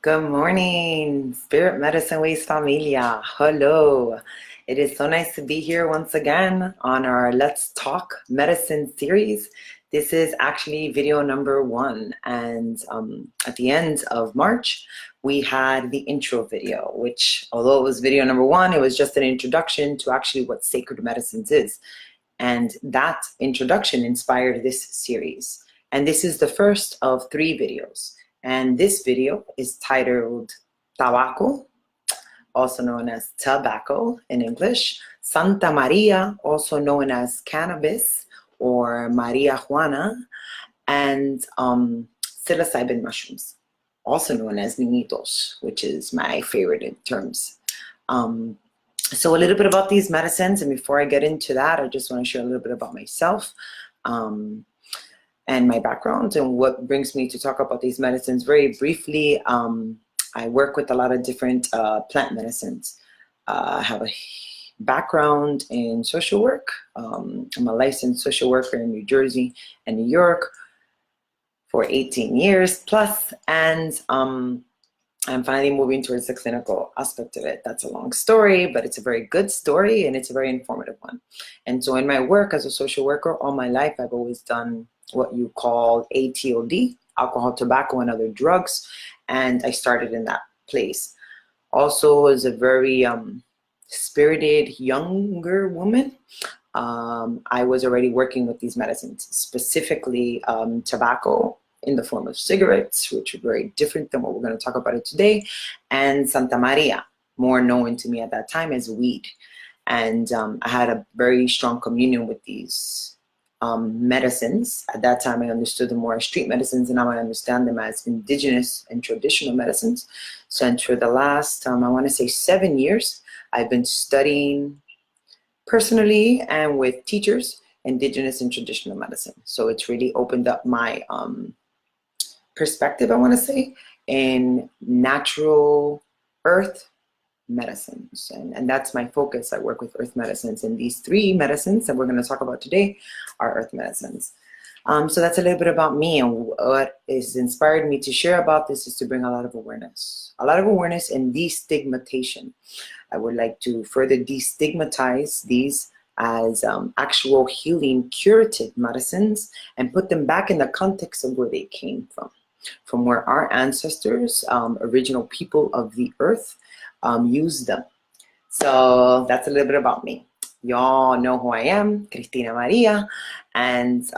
Good morning, Spirit Medicine Ways familia. Hello. It is so nice to be here once again on our Let's Talk Medicine series. This is actually video number 1. And at the end of March, we had the intro video, which although it was video number 1, it was just an introduction to actually what sacred medicines is. And that introduction inspired this series. And this is the first of 3 videos. And this video is titled Tabaco, also known as tobacco in English, Santa Maria, also known as Cannabis or Maria Juana, and Psilocybin mushrooms, also known as niñitos, which is my favorite in terms. So a little bit about these medicines, and before I get into that, I just want to share a little bit about myself. And my background and what brings me to talk about these medicines. Very briefly, I work with a lot of different plant medicines. I have a background in social work. I'm a licensed social worker in New Jersey and New York for 18 years plus, and I'm finally moving towards the clinical aspect of it. That's a long story, but it's a very good story and it's a very informative one. And so in my work as a social worker, all my life, I've always done what you call ATOD, alcohol, tobacco, and other drugs. And I started in that place. Also, as a very spirited younger woman, I was already working with these medicines, specifically tobacco in the form of cigarettes, which are very different than what we're going to talk about it today, and Santa Maria, more known to me at that time as weed. And I had a very strong communion with these medicines. At that time, I understood them more as street medicines, and now I understand them as indigenous and traditional medicines. So, and for the last, I want to say 7 years, I've been studying personally and with teachers, indigenous and traditional medicine. So it's really opened up my perspective, I want to say, in natural earth medicines, and that's my focus. I work with earth medicines, and these 3 medicines that we're going to talk about today are earth medicines. So that's a little bit about me, and what has inspired me to share about this is to bring a lot of awareness and destigmatization. I would like to further destigmatize these as actual healing, curative medicines, and put them back in the context of where they came from where our ancestors, original people of the earth, used them. So that's a little bit about me. Y'all know who I am, Cristina Maria, and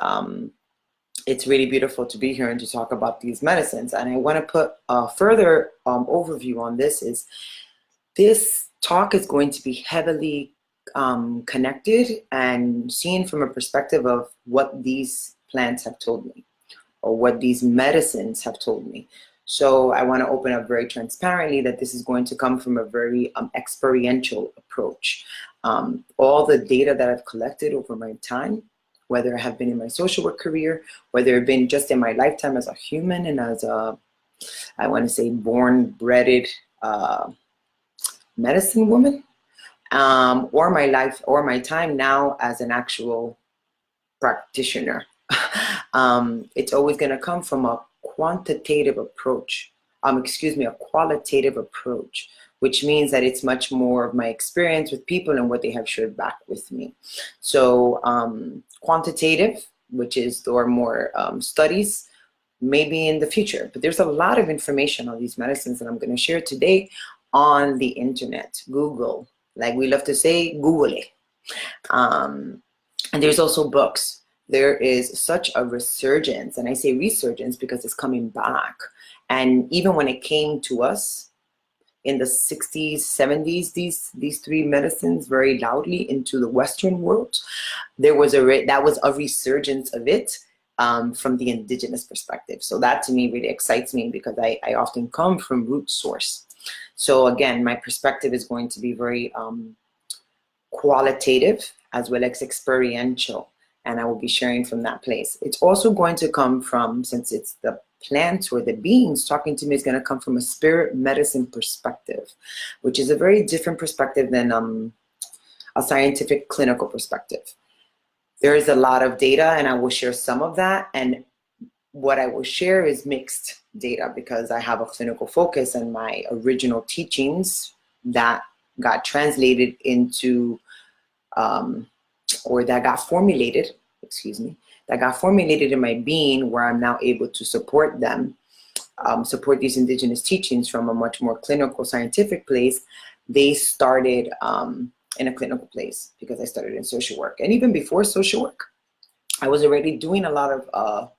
it's really beautiful to be here and to talk about these medicines. And I want to put a further overview on this. Is this talk is going to be heavily connected and seen from a perspective of what these plants have told me, or what these medicines have told me. So I want to open up very transparently that this is going to come from a very experiential approach. All the data that I've collected over my time, whether I have been in my social work career, whether it's been just in my lifetime as a human and as a, I want to say, born-bred medicine woman, or my life or my time now as an actual practitioner. It's always going to come from a quantitative approach, a qualitative approach, which means that it's much more of my experience with people and what they have shared back with me. So quantitative, which is or more studies, maybe in the future, but there's a lot of information on these medicines that I'm going to share today on the internet. Google, like we love to say, Google it. And there's also books. There is such a resurgence, and I say resurgence because it's coming back. And even when it came to us in the 60s, 70s, these 3 medicines very loudly into the Western world, there was that was a resurgence of it from the indigenous perspective. So that to me really excites me, because I often come from root source. So again, my perspective is going to be very qualitative as well as experiential. And I will be sharing from that place. It's also going to come from, since it's the plants or the beings talking to me, is going to come from a spirit medicine perspective, which is a very different perspective than a scientific clinical perspective. There is a lot of data, and I will share some of that. And what I will share is mixed data because I have a clinical focus, and my original teachings that got translated into, or that got formulated, that got formulated in my being, where I'm now able to support them, support these indigenous teachings from a much more clinical, scientific place. They started in a clinical place because I started in social work. And even before social work, I was already doing a lot of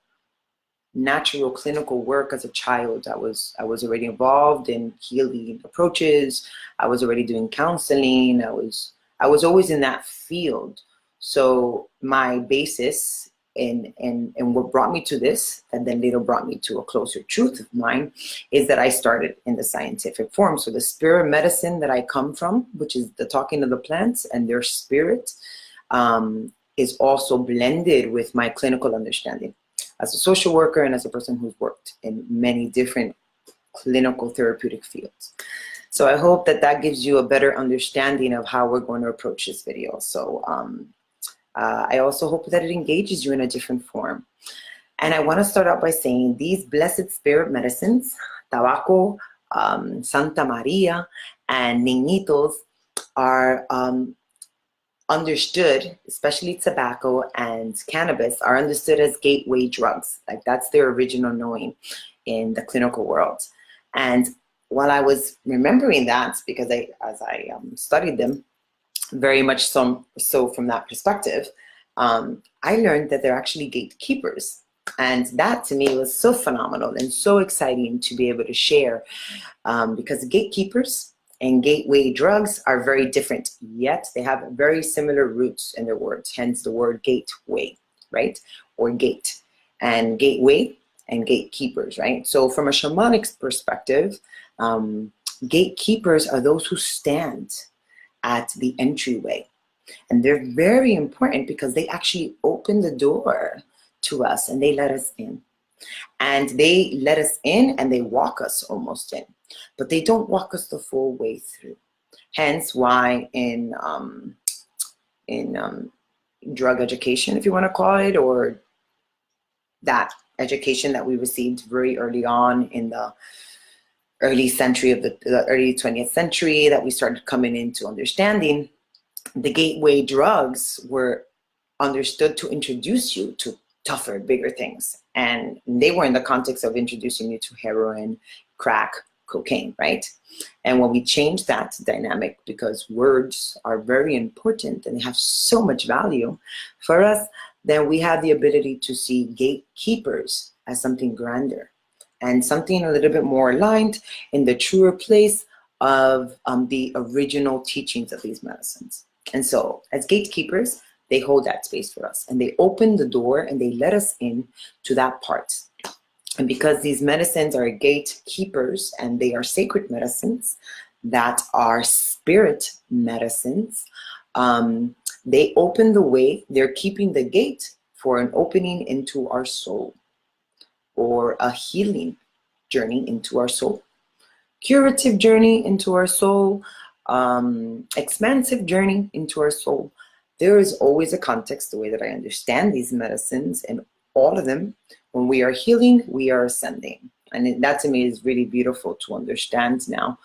natural clinical work as a child. I was already involved in healing approaches. I was already doing counseling. I was always in that field. So my basis and what brought me to this, and then later brought me to a closer truth of mine, is that I started in the scientific form. So the spirit medicine that I come from, which is the talking of the plants and their spirit, is also blended with my clinical understanding as a social worker and as a person who's worked in many different clinical therapeutic fields. So I hope that that gives you a better understanding of how we're going to approach this video. So I also hope that it engages you in a different form. And I want to start out by saying these blessed spirit medicines, tabaco, Santa Maria, and niñitos, are understood, especially tobacco and cannabis, are understood as gateway drugs. Like, that's their original knowing in the clinical world. And while I was remembering that, because as I studied them, very much so from that perspective, I learned that they're actually gatekeepers. And that to me was so phenomenal and so exciting to be able to share, because gatekeepers and gateway drugs are very different, yet they have very similar roots in their words, hence the word gateway, right? Or gate, and gateway and gatekeepers, right? So from a shamanic perspective, gatekeepers are those who stand at the entryway. And they're very important because they actually open the door to us and they let us in. And they let us in and they walk us almost in, but they don't walk us the full way through. Hence why in drug education, if you want to call it, or that education that we received very early on in the early century of the early 20th century, that we started coming into understanding, the gateway drugs were understood to introduce you to tougher, bigger things. And they were in the context of introducing you to heroin, crack, cocaine, right? And when we change that dynamic, because words are very important and they have so much value for us, then we have the ability to see gatekeepers as something grander and something a little bit more aligned in the truer place of the original teachings of these medicines. And so as gatekeepers, they hold that space for us and they open the door and they let us in to that part. And because these medicines are gatekeepers and they are sacred medicines that are spirit medicines, they open the way. They're keeping the gate for an opening into our soul, or a healing journey into our soul, curative journey into our soul, expansive journey into our soul. There is always a context, the way that I understand these medicines, and all of them, when we are healing, we are ascending. And that to me is really beautiful to understand now,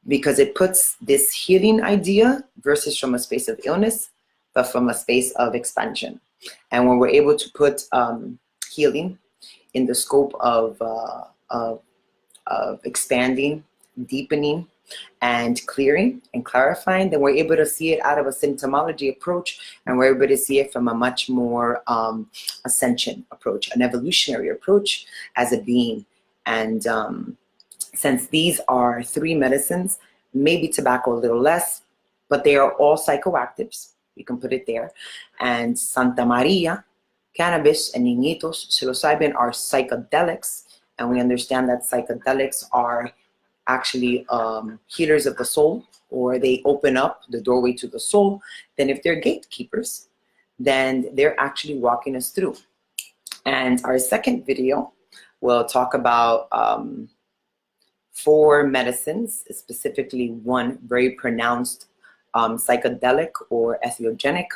because it puts this healing idea versus from a space of illness, but from a space of expansion. And when we're able to put healing in the scope of expanding, deepening, and clearing and clarifying, then we're able to see it out of a symptomology approach, and we're able to see it from a much more ascension approach, an evolutionary approach as a being. And since these are three medicines, maybe tobacco a little less, but they are all psychoactives, you can put it there. And Santa Maria, cannabis, and niñitos, psilocybin, are psychedelics, and we understand that psychedelics are actually healers of the soul, or they open up the doorway to the soul. Then if they're gatekeepers, then they're actually walking us through. And our second video will talk about 4 medicines, specifically one very pronounced psychedelic or entheogenic,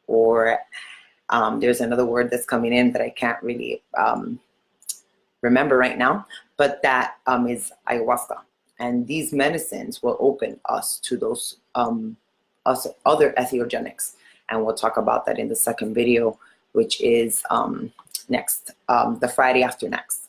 or there's another word that's coming in that I can't really remember right now, but that is ayahuasca. And these medicines will open us to those other entheogenics. And we'll talk about that in the second video, which is next, the Friday after next.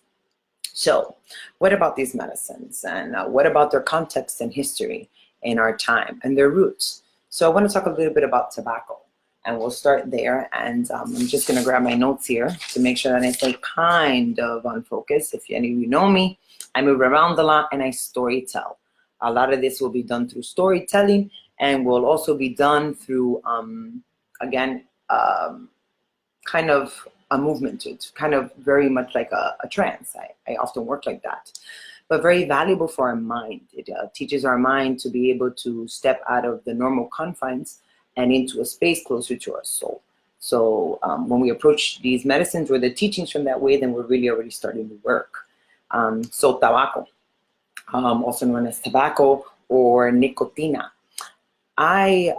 So what about these medicines, and what about their context and history in our time and their roots? So I want to talk a little bit about tobacco, and we'll start there. And I'm just going to grab my notes here to make sure that I stay kind of on focus. If any of you know me, I move around a lot and I storytell. A lot of this will be done through storytelling, and will also be done through, again, kind of a movement. It's kind of very much like a trance. I often work like that, but very valuable for our mind. It teaches our mind to be able to step out of the normal confines and into a space closer to our soul. So when we approach these medicines or the teachings from that way, then we're really already starting to work. So tobacco, also known as tobacco or nicotina. I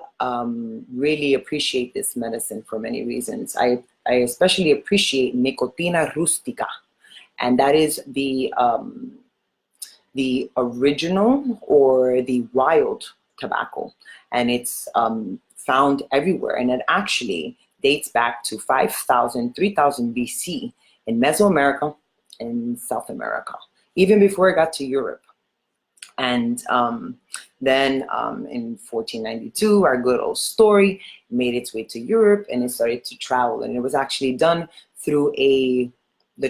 really appreciate this medicine for many reasons. I especially appreciate nicotina rustica, and that is the original or the wild tobacco, and it's found everywhere, and it actually dates back to 5,000, 3,000 BC in Mesoamerica and South America, even before it got to Europe. And then in 1492, our good old story made its way to Europe, and it started to travel. And it was actually done through the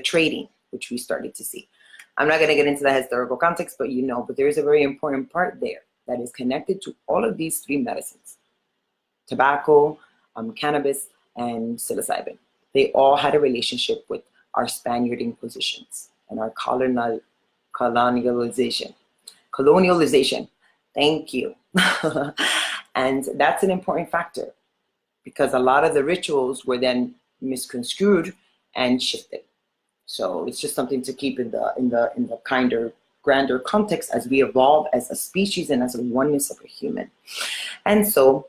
trading, which we started to see. I'm not going to get into the historical context, but but there is a very important part there that is connected to all of these three medicines: tobacco, cannabis, and psilocybin. They all had a relationship with our Spaniard Inquisitions and our colonialization. Thank you. And that's an important factor, because a lot of the rituals were then misconstrued and shifted. So it's just something to keep in the kinder, grander context as we evolve as a species and as a oneness of a human. And so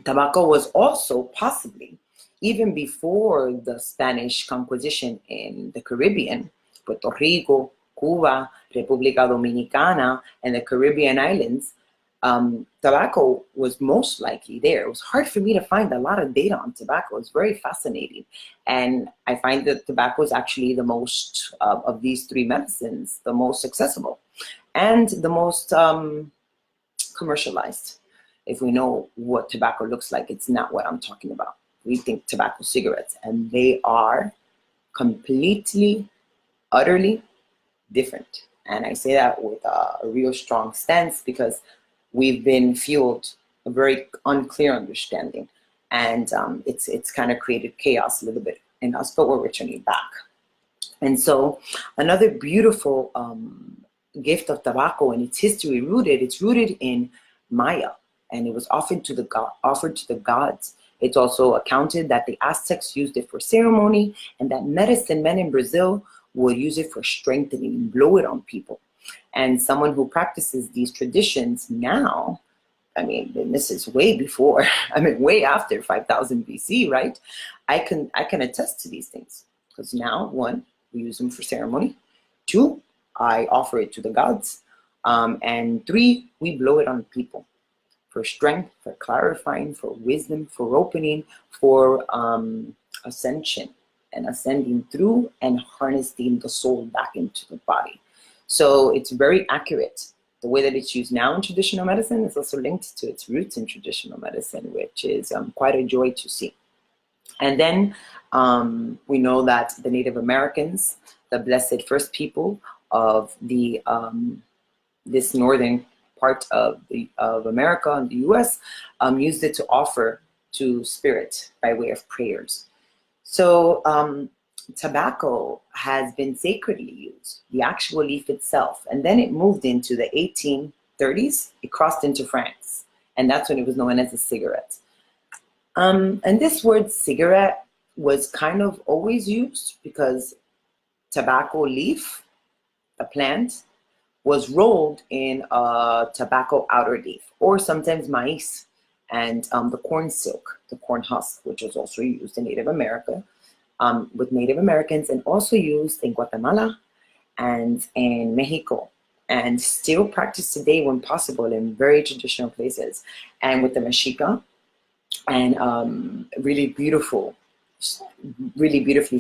tobacco was also possibly, even before the Spanish conquisition in the Caribbean, Puerto Rico, Cuba, República Dominicana, and the Caribbean islands, tobacco was most likely there. It was hard for me to find a lot of data on tobacco. It's very fascinating. And I find that tobacco is actually the most, of these three medicines, the most accessible and the most commercialized. If we know what tobacco looks like, it's not what I'm talking about. We think tobacco cigarettes, and they are completely, utterly different. And I say that with a real strong stance, because we've been fueled a very unclear understanding, and it's kind of created chaos a little bit in us, but we're returning back. And so another beautiful gift of tobacco and its history it's rooted in Maya, and it was offered to the gods. It's also accounted that the Aztecs used it for ceremony, and that medicine men in Brazil will use it for strengthening and blow it on people. And someone who practices these traditions now, I mean, this is way before, way after 5,000 BC, right? I can attest to these things, because now, one, we use them for ceremony. Two, I offer it to the gods. And three, we blow it on people for strength, for clarifying, for wisdom, for opening, for ascension, and ascending through and harnessing the soul back into the body. So it's very accurate. The way that it's used now in traditional medicine is also linked to its roots in traditional medicine, which is quite a joy to see. And then we know that the Native Americans, the blessed first people of the this northern part of America and the US, used it to offer to spirit by way of prayers. So tobacco has been sacredly used, the actual leaf itself, and then it moved into the 1830s. It crossed into France, and that's when it was known as a cigarette. And this word cigarette was kind of always used because tobacco leaf, the plant, was rolled in a tobacco outer leaf, or sometimes maize, and the corn silk, the corn husk, which was also used in Native America, with Native Americans, and also used in Guatemala and in Mexico, and still practiced today when possible in very traditional places, and with the Mexica, and really beautifully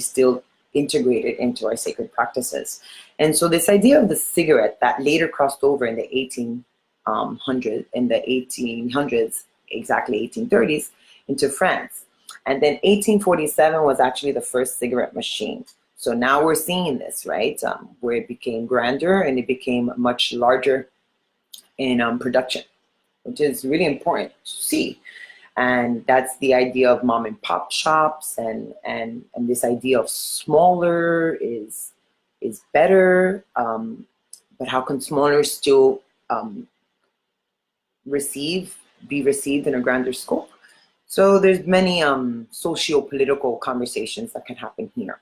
still integrated into our sacred practices. And so this idea of the cigarette that later crossed over in the 1800s, exactly 1830s, into France. And then 1847 was actually the first cigarette machine. So now we're seeing this, right, where it became grander and it became much larger in production, which is really important to see. And that's the idea of mom and pop shops, and this idea of smaller is better, but how can smaller still be received in a grander scope? So there's many socio-political conversations that can happen here.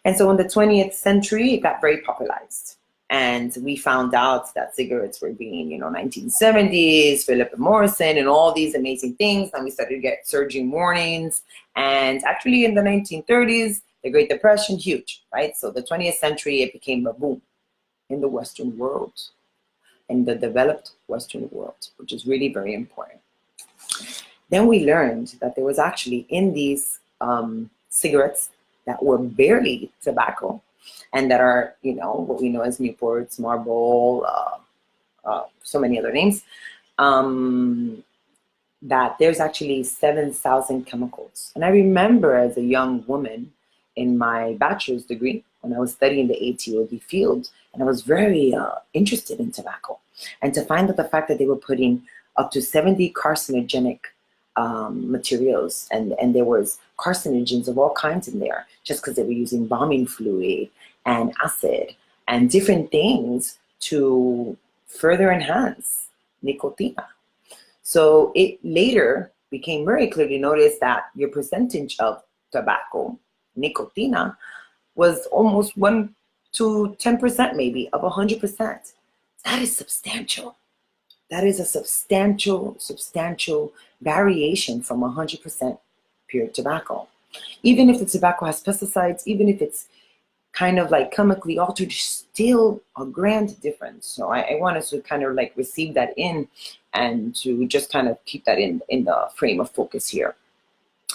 And so in the 20th century, it got very popularized. And we found out that cigarettes were being, 1970s, Philip Morrison, and all these amazing things. And we started to get surging warnings. And actually in the 1930s, the Great Depression, huge, right? So the 20th century, it became a boom in the Western world, in the developed Western world, which is really very important. Then we learned that there was actually in these cigarettes that were barely tobacco, and that are, what we know as Newports, Marlboro, so many other names, that there's actually 7,000 chemicals. And I remember as a young woman in my bachelor's degree, when I was studying the ATOD field, and I was very interested in tobacco, and to find out the fact that they were putting up to 70 carcinogenic materials, and there was carcinogens of all kinds in there, just because they were using bombing fluid and acid and different things to further enhance nicotina. So it later became very clearly noticed that your percentage of tobacco, nicotina, was almost 1 to 10% maybe of 100%. That is substantial. That is a substantial variation from 100% pure tobacco. Even if the tobacco has pesticides, even if it's kind of like chemically altered, still a grand difference. So I want us to kind of like receive that in, and to just kind of keep that in the frame of focus here.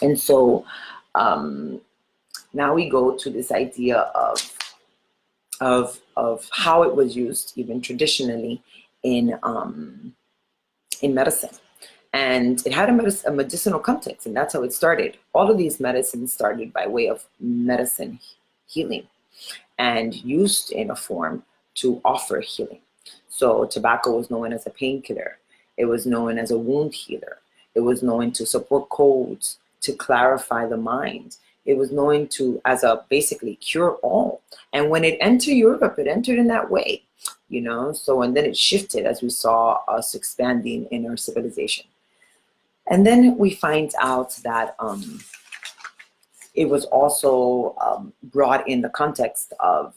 And so now we go to this idea of how it was used even traditionally in medicine. And it had a medicinal context, and that's how it started. All of these medicines started by way of medicine healing, and used in a form to offer healing. So tobacco was known as a painkiller. It was known as a wound healer. It was known to support colds, to clarify the mind. It was known to as a basically cure all. And when it entered Europe, it entered in that way, so, and then it shifted as we saw us expanding in our civilization. And then we find out that it was also brought in the context of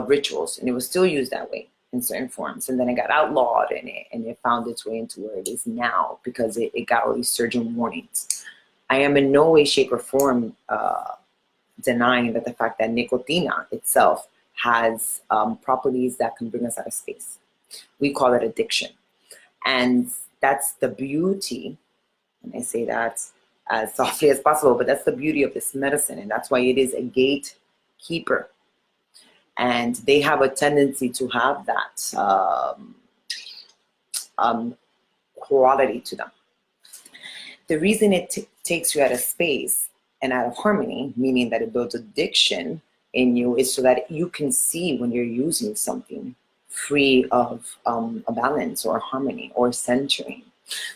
rituals, and it was still used that way in certain forms. And then it got outlawed, and it found its way into where it is now, because it got all these surgeon warnings. I am in no way, shape, or form denying that the fact that nicotina itself has properties that can bring us out of space. We call it addiction. And that's the beauty, and I say that as softly as possible, but that's the beauty of this medicine, and that's why it is a gatekeeper. And they have a tendency to have that quality to them. The reason it takes you out of space and out of harmony, meaning that it builds addiction in you, is so that you can see when you're using something free of a balance or harmony or centering.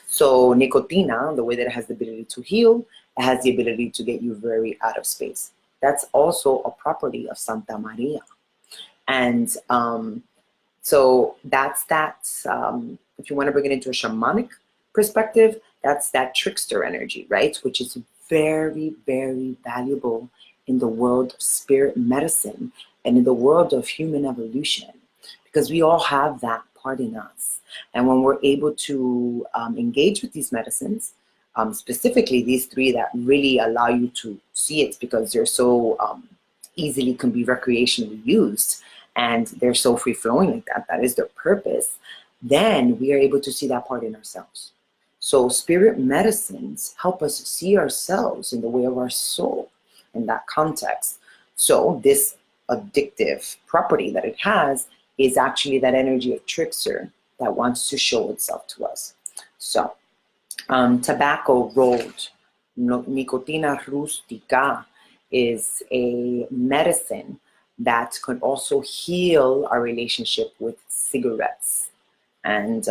So nicotina, the way that it has the ability to heal, it has the ability to get you very out of space. That's also a property of Santa Maria. And so that's that, if you want to bring it into a shamanic perspective, that's that trickster energy, right? Which is very, very valuable in the world of spirit medicine and in the world of human evolution, because we all have that part in us. And when we're able to engage with these medicines, specifically these three that really allow you to see it, because they're so easily can be recreationally used, and they're so free-flowing like that, that is their purpose, then we are able to see that part in ourselves. So spirit medicines help us see ourselves in the way of our soul in that context. So this addictive property that it has is actually that energy of trickster that wants to show itself to us. So tobacco rolled, nicotina rustica, is a medicine that could also heal our relationship with cigarettes. And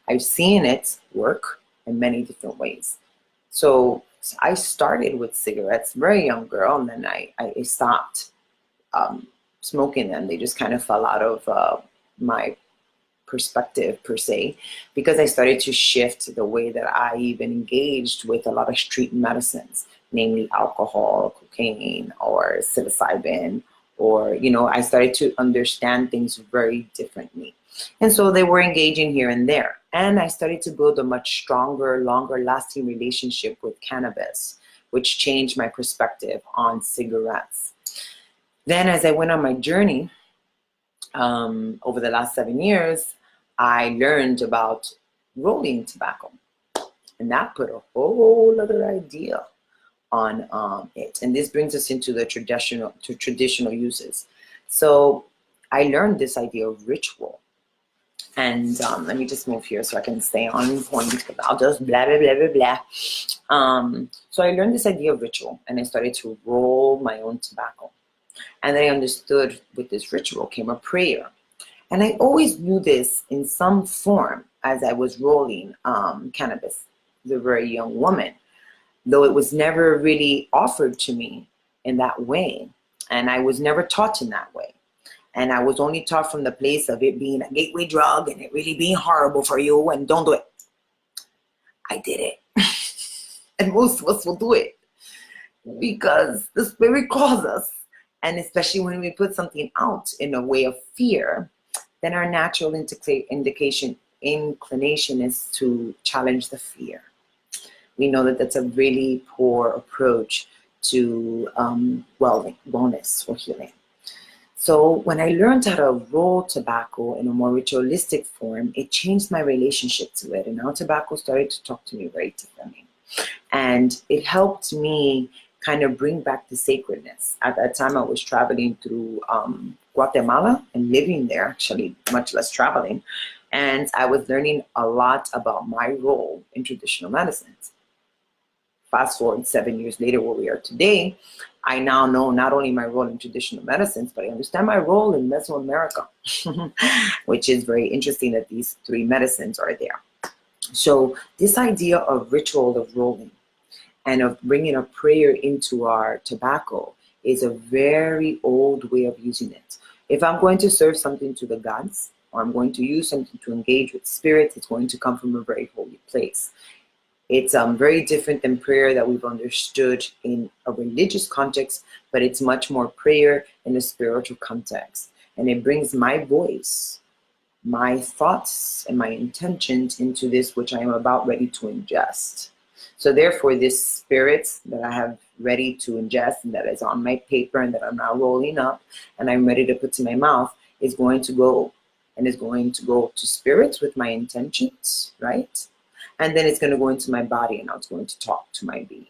I've seen it work in many different ways. So I started with cigarettes, very young girl, and then I stopped smoking them. They just kind of fell out of my perspective per se, because I started to shift the way that I even engaged with a lot of street medicines, namely alcohol, cocaine, or psilocybin, or, you know, I started to understand things very differently. And so they were engaging here and there. And I started to build a much stronger, longer lasting relationship with cannabis, which changed my perspective on cigarettes. Then as I went on my journey, over the last 7 years, I learned about rolling tobacco. And that put a whole other idea on it. And this brings us into the traditional uses. So I learned this idea of ritual. And let me just move here so I can stay on point, because I'll just blah, blah, blah, blah, blah. So I learned this idea of ritual, and I started to roll my own tobacco. And I understood with this ritual came a prayer. And I always knew this in some form as I was rolling cannabis as a very young woman, though it was never really offered to me in that way. And I was never taught in that way. And I was only taught from the place of it being a gateway drug and it really being horrible for you and don't do it. I did it. And most of us will do it because the spirit calls us. And especially when we put something out in a way of fear, then our natural inclination is to challenge the fear. We know that that's a really poor approach to wellness or healing. So when I learned how to roll tobacco in a more ritualistic form, it changed my relationship to it. And now tobacco started to talk to me very differently. And it helped me kind of bring back the sacredness. At that time, I was traveling through Guatemala and living there, actually, much less traveling. And I was learning a lot about my role in traditional medicines. Fast forward 7 years later, where we are today, I now know not only my role in traditional medicines, but I understand my role in Mesoamerica, which is very interesting that these three medicines are there. So this idea of ritual of rolling and of bringing a prayer into our tobacco is a very old way of using it. If I'm going to serve something to the gods, or I'm going to use something to engage with spirits, it's going to come from a very holy place. It's very different than prayer that we've understood in a religious context, but it's much more prayer in a spiritual context. And it brings my voice, my thoughts, and my intentions into this which I am about ready to ingest. So therefore, this spirit that I have ready to ingest and that is on my paper and that I'm now rolling up and I'm ready to put to my mouth is going to go, and is going to go to spirits with my intentions, right? And then it's going to go into my body and now it's going to talk to my being.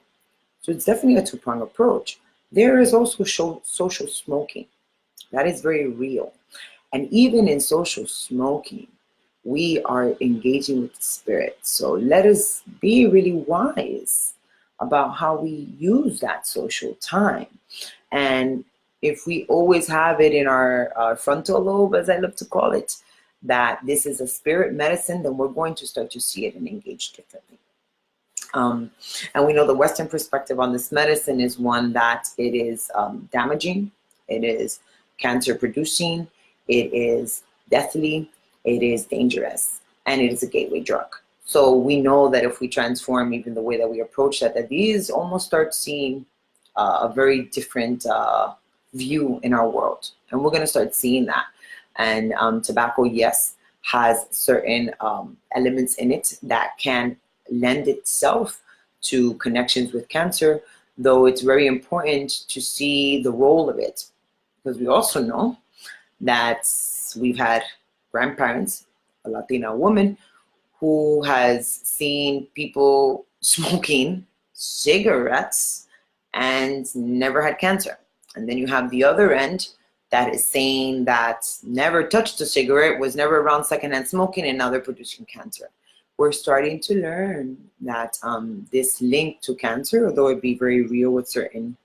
So it's definitely a two-pronged approach. There is also social smoking. That is very real. And even in social smoking, we are engaging with the spirit. So let us be really wise about how we use that social time. And if we always have it in our frontal lobe, as I love to call it, that this is a spirit medicine, then we're going to start to see it and engage differently. And we know the Western perspective on this medicine is one that it is damaging, it is cancer producing, it is deathly, it is dangerous, and it is a gateway drug. So we know that if we transform even the way that we approach that these almost start seeing a very different view in our world. And we're going to start seeing that. And tobacco, yes, has certain elements in it that can lend itself to connections with cancer, though it's very important to see the role of it. Because we also know We've had grandparents, a Latina woman, who has seen people smoking cigarettes and never had cancer. And then you have the other end that is saying that never touched a cigarette, was never around secondhand smoking, and now they're producing cancer. We're starting to learn that this link to cancer, although it be very real with certain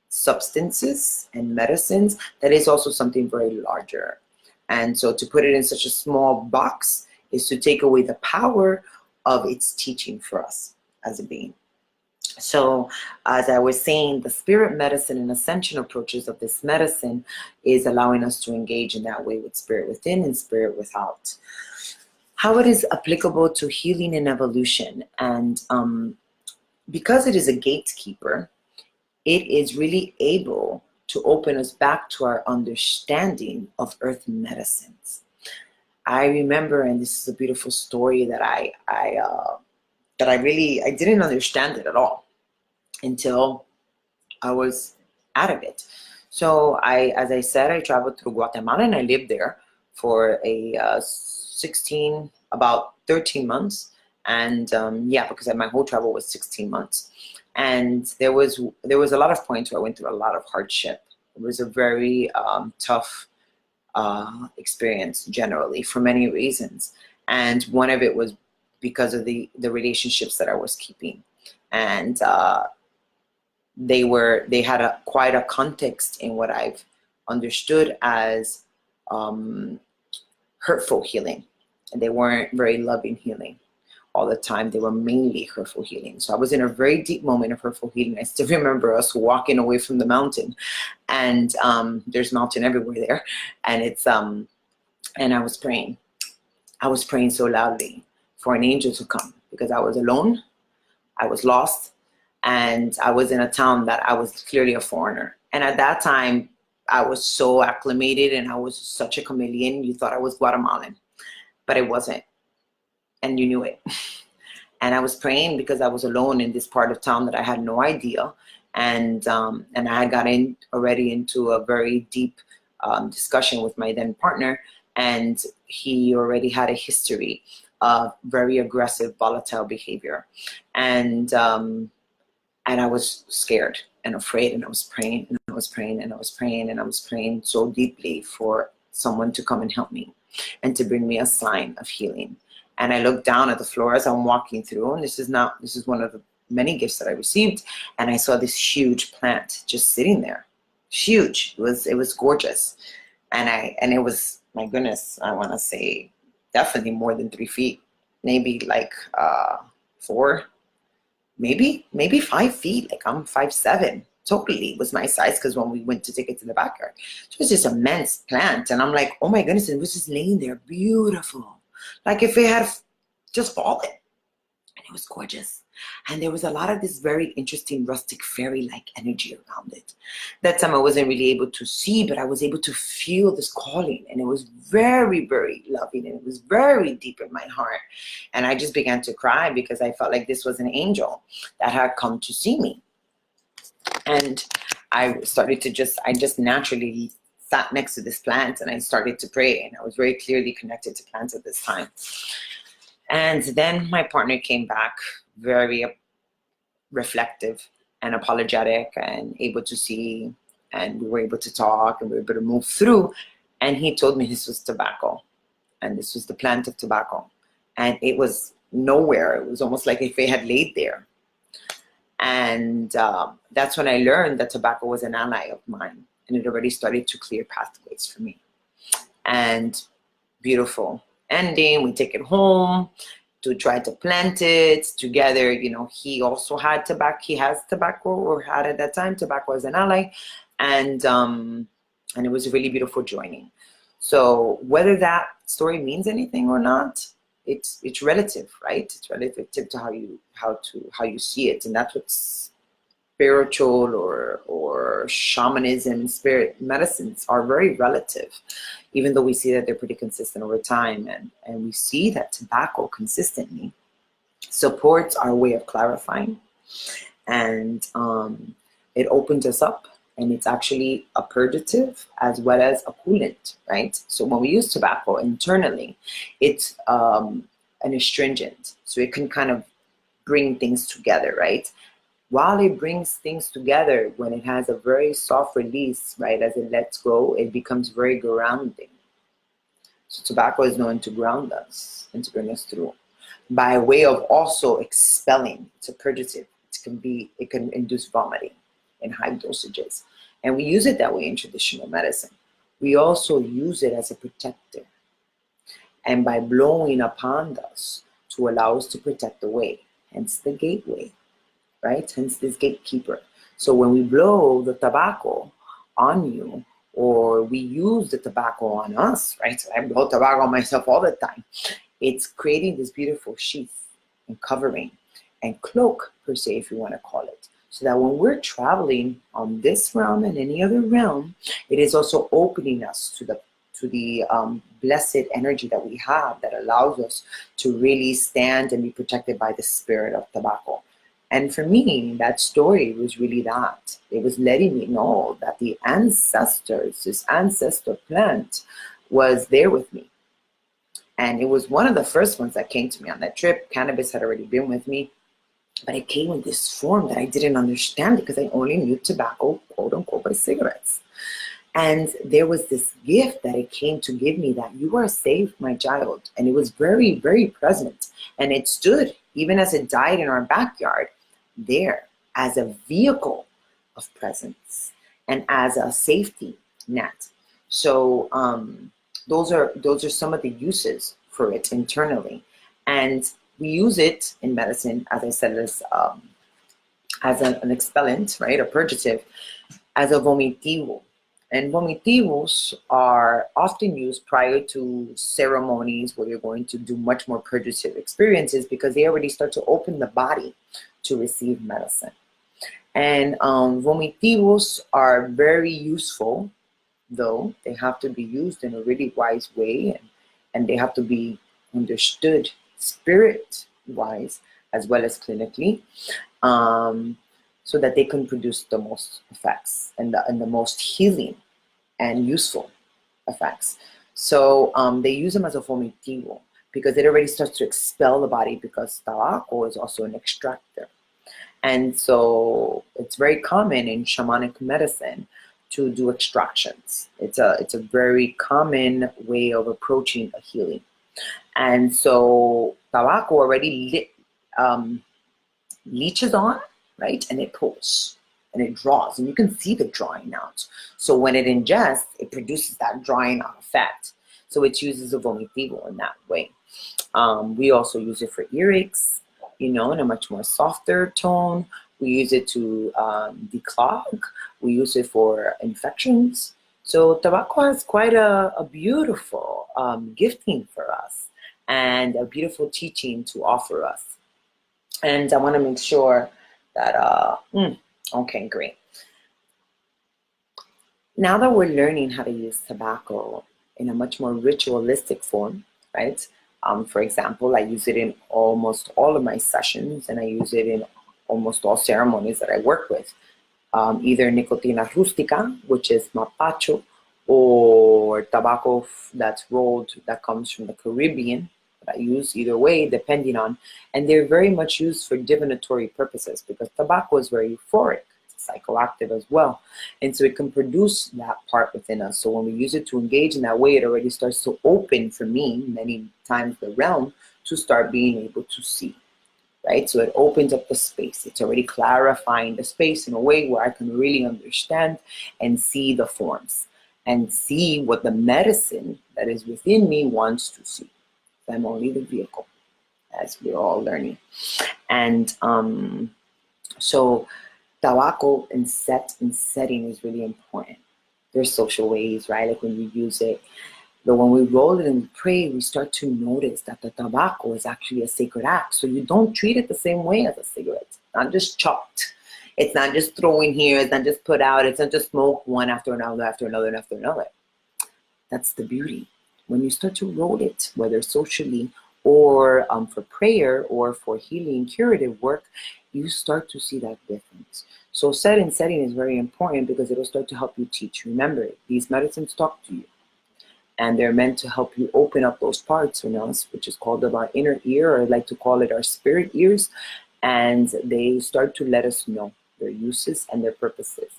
substances and medicines, that is also something very larger. And so to put it in such a small box is to take away the power of its teaching for us as a being. So as I was saying, the spirit medicine and ascension approaches of this medicine is allowing us to engage in that way with spirit within and spirit without. How it is applicable to healing and evolution. And because it is a gatekeeper, it is really able to open us back to our understanding of earth medicines. I remember, and this is a beautiful story that I didn't understand it at all until I was out of it. So as I said, I traveled through Guatemala and I lived there for about 13 months. And because my whole travel was 16 months. And there was a lot of points where I went through a lot of hardship. It was a very tough experience generally for many reasons. And one of it was because of the relationships that I was keeping. And they had quite a context in what I've understood as hurtful healing. And they weren't very loving healing all the time. They were mainly hurtful healing. So I was in a very deep moment of hurtful healing. I still remember us walking away from the mountain, and there's mountain everywhere there. And and I was praying. I was praying so loudly for an angel to come because I was alone. I was lost, and I was in a town that I was clearly a foreigner. And at that time, I was so acclimated and I was such a chameleon. You thought I was Guatemalan, but it wasn't. And you knew it. And I was praying because I was alone in this part of town that I had no idea. And I had gotten already into a very deep discussion with my then partner. And he already had a history of very aggressive, volatile behavior. And I was scared and afraid, and I was praying and I was praying and I was praying and I was praying so deeply for someone to come and help me and to bring me a sign of healing. And I looked down at the floor as I'm walking through, and this is one of the many gifts that I received. And I saw this huge plant just sitting there, huge. It was gorgeous, and it was, my goodness, I want to say definitely more than 3 feet, maybe like 4, maybe 5 feet. Like I'm 5'7". Totally was my size because when we went to take it to the backyard, it was this immense plant, and I'm like, oh my goodness, and it was just laying there, beautiful. Like if it had just fallen. And it was gorgeous. And there was a lot of this very interesting rustic fairy-like energy around it. That time I wasn't really able to see, but I was able to feel this calling. And it was very, very loving. And it was very deep in my heart. And I just began to cry because I felt like this was an angel that had come to see me. And I just naturally sat next to this plant and I started to pray, and I was very clearly connected to plants at this time. And then my partner came back very reflective and apologetic and able to see, and we were able to talk and we were able to move through. And he told me this was tobacco, and this was the plant of tobacco. And it was nowhere. It was almost like if it had laid there. And that's when I learned that tobacco was an ally of mine. And it already started to clear pathways for me. And beautiful ending. We take it home to try to plant it together. You know, he also had tobacco. He has tobacco, or had at that time tobacco as an ally, and it was a really beautiful joining. So whether that story means anything or not, it's relative, right? It's relative to how you see it, and that's what's spiritual or shamanism, spirit medicines are very relative, even though we see that they're pretty consistent over time. And we see that tobacco consistently supports our way of clarifying, and it opens us up and it's actually a purgative as well as a coolant, right? So when we use tobacco internally, it's an astringent, so it can kind of bring things together, right? While it brings things together, when it has a very soft release, right, as it lets go, it becomes very grounding. So tobacco is known to ground us and to bring us through by way of also expelling. It's a purgative. It can induce vomiting in high dosages. And we use it that way in traditional medicine. We also use it as a protector. And by blowing upon us to allow us to protect the way, hence the gateway, right? Hence this gatekeeper. So when we blow the tobacco on you, or we use the tobacco on us, right? So I blow tobacco on myself all the time. It's creating this beautiful sheath and covering and cloak, per se, if you want to call it. So that when we're traveling on this realm and any other realm, it is also opening us to the blessed energy that we have that allows us to really stand and be protected by the spirit of tobacco. And for me, that story was really that. It was letting me know that the ancestors, this ancestor plant, was there with me. And it was one of the first ones that came to me on that trip. Cannabis had already been with me, but it came in this form that I didn't understand because I only knew tobacco, quote unquote, by cigarettes. And there was this gift that it came to give me, that you are safe, my child. And it was very, very present. And it stood, even as it died in our backyard, there as a vehicle of presence and as a safety net. So those are some of the uses for it internally. And we use it in medicine, as I said, as an expellant, right, a purgative, as a vomitivo. And vomitivos are often used prior to ceremonies where you're going to do much more purgative experiences, because they already start to open the body to receive medicine. And vomitivos are very useful, though they have to be used in a really wise way, and they have to be understood spirit-wise as well as clinically, so that they can produce the most effects and the most healing and useful effects. So they use them as a vomitivo because it already starts to expel the body, because tobacco is also an extractor. And so it's very common in shamanic medicine to do extractions. It's a very common way of approaching a healing. And so tobacco already leeches on, right? And it pulls and it draws, and you can see the drawing out. So when it ingests, it produces that drawing out effect. So it uses a vomitivo in that way. We also use it for earaches, in a much more softer tone. We use it to declog. We use it for infections. So tobacco has quite a beautiful gifting for us, and a beautiful teaching to offer us. And I want to make sure that, okay, great. Now that we're learning how to use tobacco in a much more ritualistic form, right? For example, I use it in almost all of my sessions, and I use it in almost all ceremonies that I work with. Either nicotina rustica, which is mapacho, or tobacco that's rolled, that comes from the Caribbean, that I use either way, depending on, and they're very much used for divinatory purposes, because tobacco is very euphoric, it's psychoactive as well, and so it can produce that part within us. So when we use it to engage in that way, it already starts to open, for me, many times the realm, to start being able to see, right? So it opens up the space. It's already clarifying the space in a way where I can really understand and see the forms and see what the medicine that is within me wants to see. I'm only the vehicle, as we're all learning. And so tobacco and setting is really important. There's social ways, right? Like when you use it. But when we roll it and we pray, we start to notice that the tobacco is actually a sacred act. So you don't treat it the same way as a cigarette. It's not just chopped. It's not just thrown here. It's not just put out. It's not just smoke one after another, after another, and after another. That's the beauty. When you start to roll it, whether socially or for prayer or for healing, curative work, you start to see that difference. So set and setting is very important because it'll start to help you teach. Remember, these medicines talk to you, and they're meant to help you open up those parts in us, which is called our inner ear, or I like to call it our spirit ears, and they start to let us know their uses and their purposes.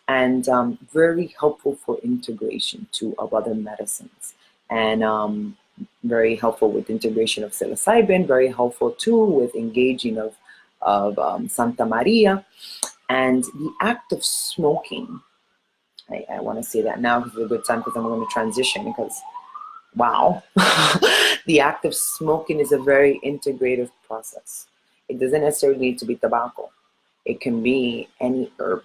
And very helpful for integration too of other medicines, and very helpful with integration of psilocybin, very helpful too with engaging of Santa Maria. And the act of smoking, I want to say that now because it's a good time, because I'm going to transition, because wow. The act of smoking is a very integrative process. It doesn't necessarily need to be tobacco. It can be any herb,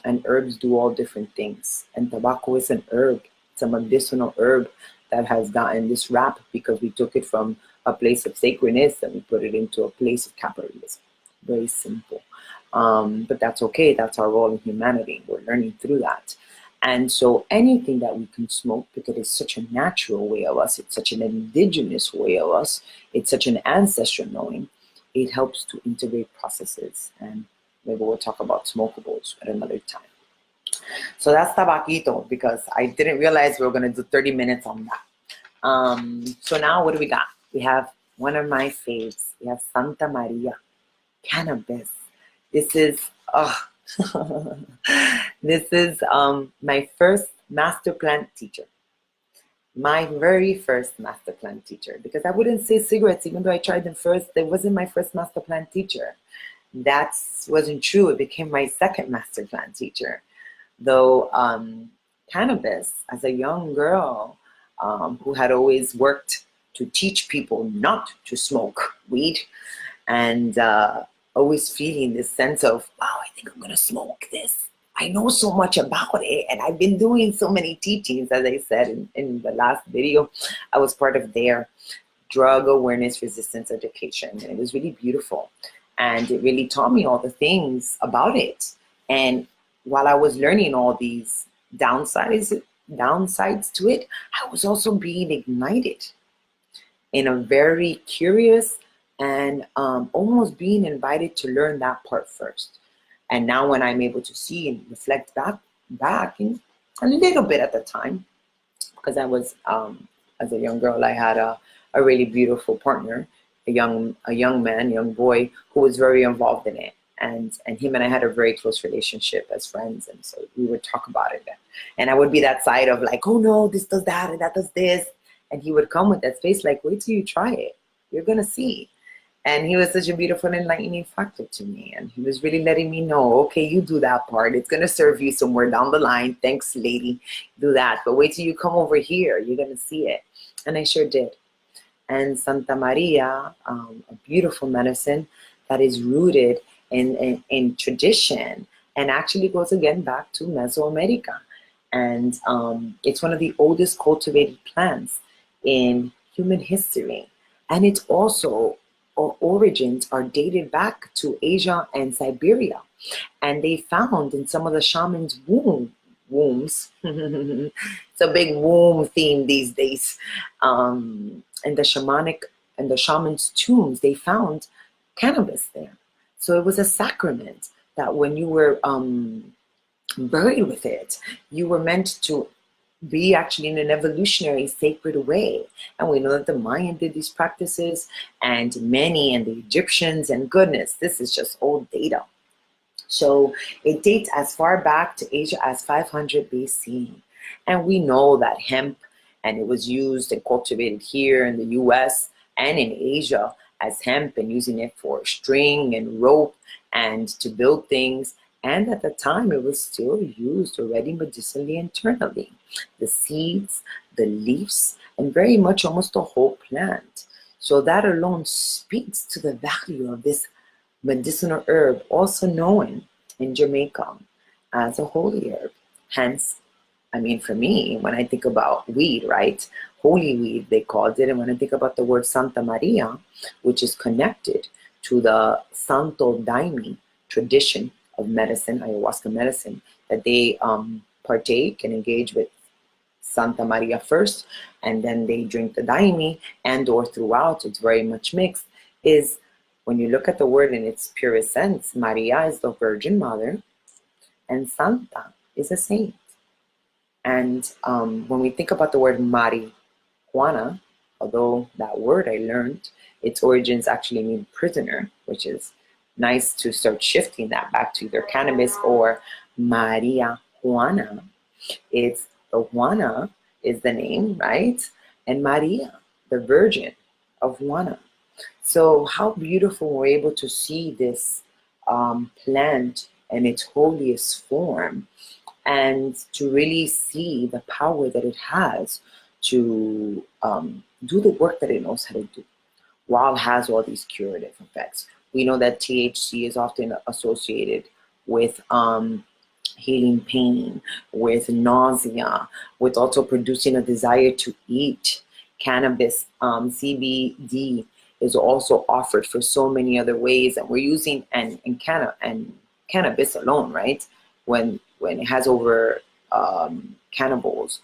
and herbs do all different things. And tobacco is an herb. It's a medicinal herb that has gotten this rap because we took it from a place of sacredness and we put it into a place of capitalism. Very simple. But that's okay. That's our role in humanity. We're learning through that. And so anything that we can smoke, because it's such a natural way of us, it's such an indigenous way of us, it's such an ancestral knowing, it helps to integrate processes. And maybe we'll talk about smokables at another time. So that's tabaquito, because I didn't realize we were going to do 30 minutes on that. So now what do we got? We have one of my faves. We have Santa Maria, cannabis. This is, this is my first master plant teacher. My very first master plant teacher, because I wouldn't say cigarettes, even though I tried them first, they wasn't my first master plant teacher. That wasn't true. It became my second master plant teacher. Though cannabis, as a young girl who had always worked to teach people not to smoke weed, and always feeling this sense of, wow, I think I'm gonna smoke this. I know so much about it, and I've been doing so many teachings, as I said in the last video. I was part of their drug awareness resistance education, and it was really beautiful. And it really taught me all the things about it. And while I was learning all these downsides to it, I was also being ignited in a very curious and almost being invited to learn that part first. And now when I'm able to see and reflect back in a little bit at the time, because I was, as a young girl, I had a really beautiful partner, a young man, young boy, who was very involved in it. And him and I had a very close relationship as friends. And so we would talk about it. And I would be that side of like, oh no, this does that and that does this. And he would come with that face like, wait till you try it. You're going to see. And he was such a beautiful, enlightening factor to me. And he was really letting me know, okay, you do that part. It's going to serve you somewhere down the line. Thanks, lady. Do that. But wait till you come over here. You're going to see it. And I sure did. And Santa Maria, a beautiful medicine that is rooted in tradition and actually goes again back to Mesoamerica. And it's one of the oldest cultivated plants in human history. And it's also, our origins are dated back to Asia and Siberia. And they found in some of the shamans' wombs, it's a big womb theme these days, in the shaman's tombs, they found cannabis there. So it was a sacrament that when you were buried with it, you were meant to be actually in an evolutionary sacred way. And we know that the Mayan did these practices, and many, and the Egyptians, and goodness, this is just old data. So it dates as far back to Asia as 500 BC. And we know that hemp, and it was used and cultivated here in the US and in Asia as hemp, and using it for string and rope and to build things. And at the time, it was still used already medicinally internally. The seeds, the leaves, and very much almost the whole plant. So that alone speaks to the value of this medicinal herb, also known in Jamaica as a holy herb. Hence, I mean, for me, when I think about weed, right? Holy weed, they called it. And when I think about the word Santa Maria, which is connected to the Santo Daime tradition of medicine, ayahuasca medicine, that they partake and engage with Santa Maria first, and then they drink the daime, and or throughout, it's very much mixed, is When you look at the word in its purest sense, Maria is the Virgin Mother, and Santa is a saint. And when we think about the word marijuana, although that word I learned, its origins actually mean prisoner, which is nice to start shifting that back to either cannabis or Maria Juana. It's the Juana is the name, right? And Maria, the Virgin of Juana. So how beautiful we're able to see this plant in its holiest form, and to really see the power that it has to do the work that it knows how to do, while it has all these curative effects. We know that THC is often associated with healing pain, with nausea, with also producing a desire to eat. Cannabis, CBD, is also offered for so many other ways, and we're using and cannabis alone, right? When it has over cannabinoids,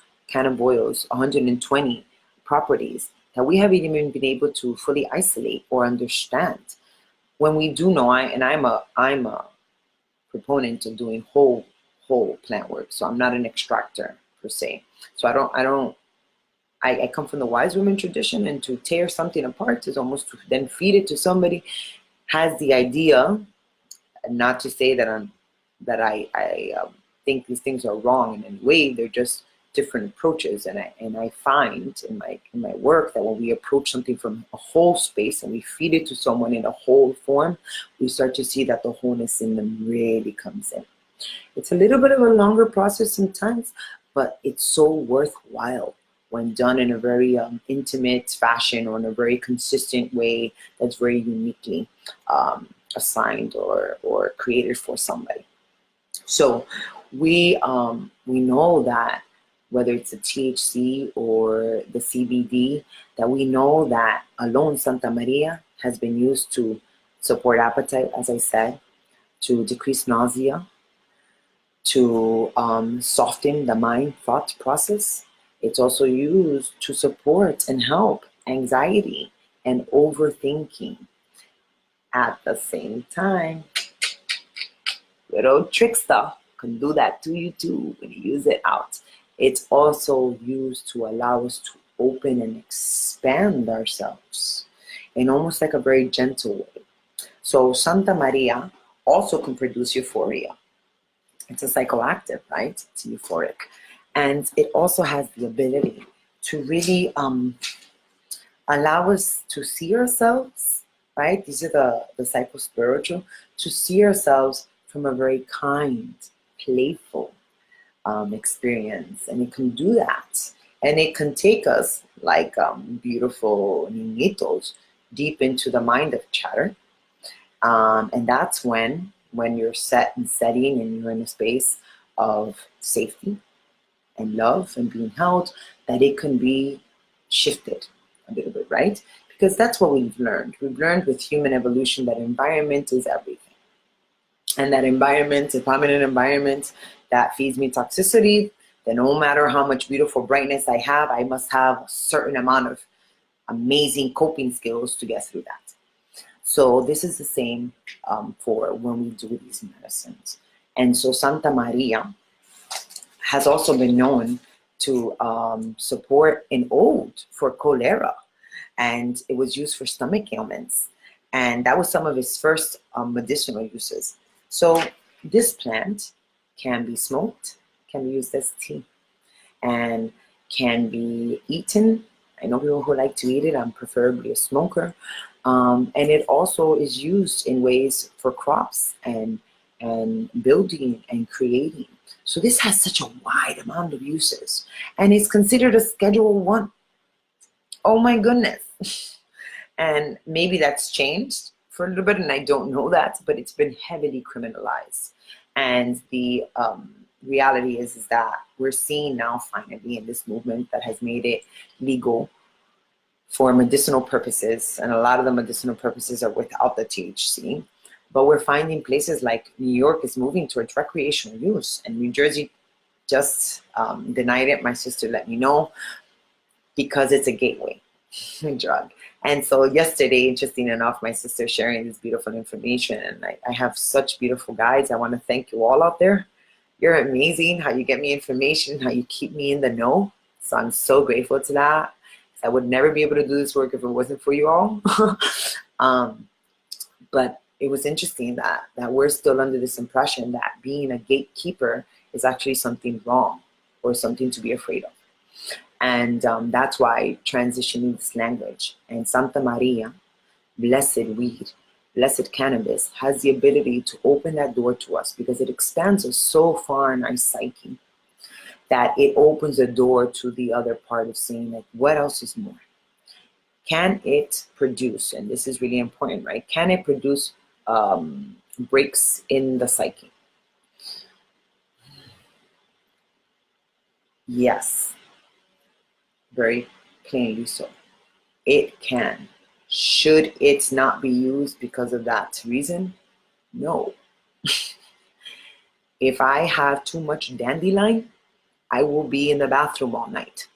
120 properties that we haven't even been able to fully isolate or understand. When we do know, I'm a proponent of doing whole plant work, so I'm not an extractor per se. So I come from the wise women tradition, and to tear something apart is almost to then feed it to somebody has the idea. Not to say that I think these things are wrong in any way. They're just different approaches, and I find in my work that when we approach something from a whole space and we feed it to someone in a whole form, we start to see that the wholeness in them really comes in. It's a little bit of a longer process sometimes, but it's so worthwhile when done in a very intimate fashion, or in a very consistent way that's very uniquely assigned or created for somebody. So we know that whether it's the THC or the CBD, that we know that alone Santa Maria has been used to support appetite, as I said, to decrease nausea, to soften the mind thought process. It's also used to support and help anxiety and overthinking. At the same time, little trickster can do that to you too when you use it out. It's also used to allow us to open and expand ourselves in almost like a very gentle way. So Santa Maria also can produce euphoria. It's a psychoactive, right? It's euphoric. And it also has the ability to really allow us to see ourselves, right? These are the psycho-spiritual, to see ourselves from a very kind, playful experience. And it can do that. And it can take us like beautiful niñitos deep into the mind of chatter. And that's when you're set and setting and you're in a space of safety and love and being held, that it can be shifted a little bit, right? Because that's what we've learned. We've learned with human evolution that environment is everything. And that environment, if I'm in an environment that feeds me toxicity, then no matter how much beautiful brightness I have, I must have a certain amount of amazing coping skills to get through that. So this is the same for when we do these medicines. And so Santa Maria has also been known to support an ode for cholera, and it was used for stomach ailments. And that was some of its first medicinal uses. So this plant can be smoked, can be used as tea, and can be eaten. I know people who like to eat it. I'm preferably a smoker. And it also is used in ways for crops and building and creating. So this has such a wide amount of uses, and it's considered a Schedule 1. Oh my goodness. And maybe that's changed for a little bit, and I don't know that, but it's been heavily criminalized. And the reality is that we're seeing now finally in this movement that has made it legal for medicinal purposes, and a lot of the medicinal purposes are without the THC. But we're finding places like New York is moving towards recreational use, and New Jersey just denied it. My sister let me know, because it's a gateway. drug. And so yesterday, interesting enough, my sister sharing this beautiful information, and I have such beautiful guides. I want to thank you all out there. You're amazing how you get me information, how you keep me in the know. So I'm so grateful to that. I would never be able to do this work if it wasn't for you all. But it was interesting that we're still under this impression that being a gatekeeper is actually something wrong or something to be afraid of. And that's why transitioning this language and Santa Maria, blessed weed, blessed cannabis, has the ability to open that door to us because it expands us so far in our psyche that it opens a door to the other part of saying, like, what else is more? Can it produce, and this is really important, right? Can it produce breaks in the psyche? Yes, very plainly so. It can. Should it not be used because of that reason? No. If I have too much dandelion, I will be in the bathroom all night.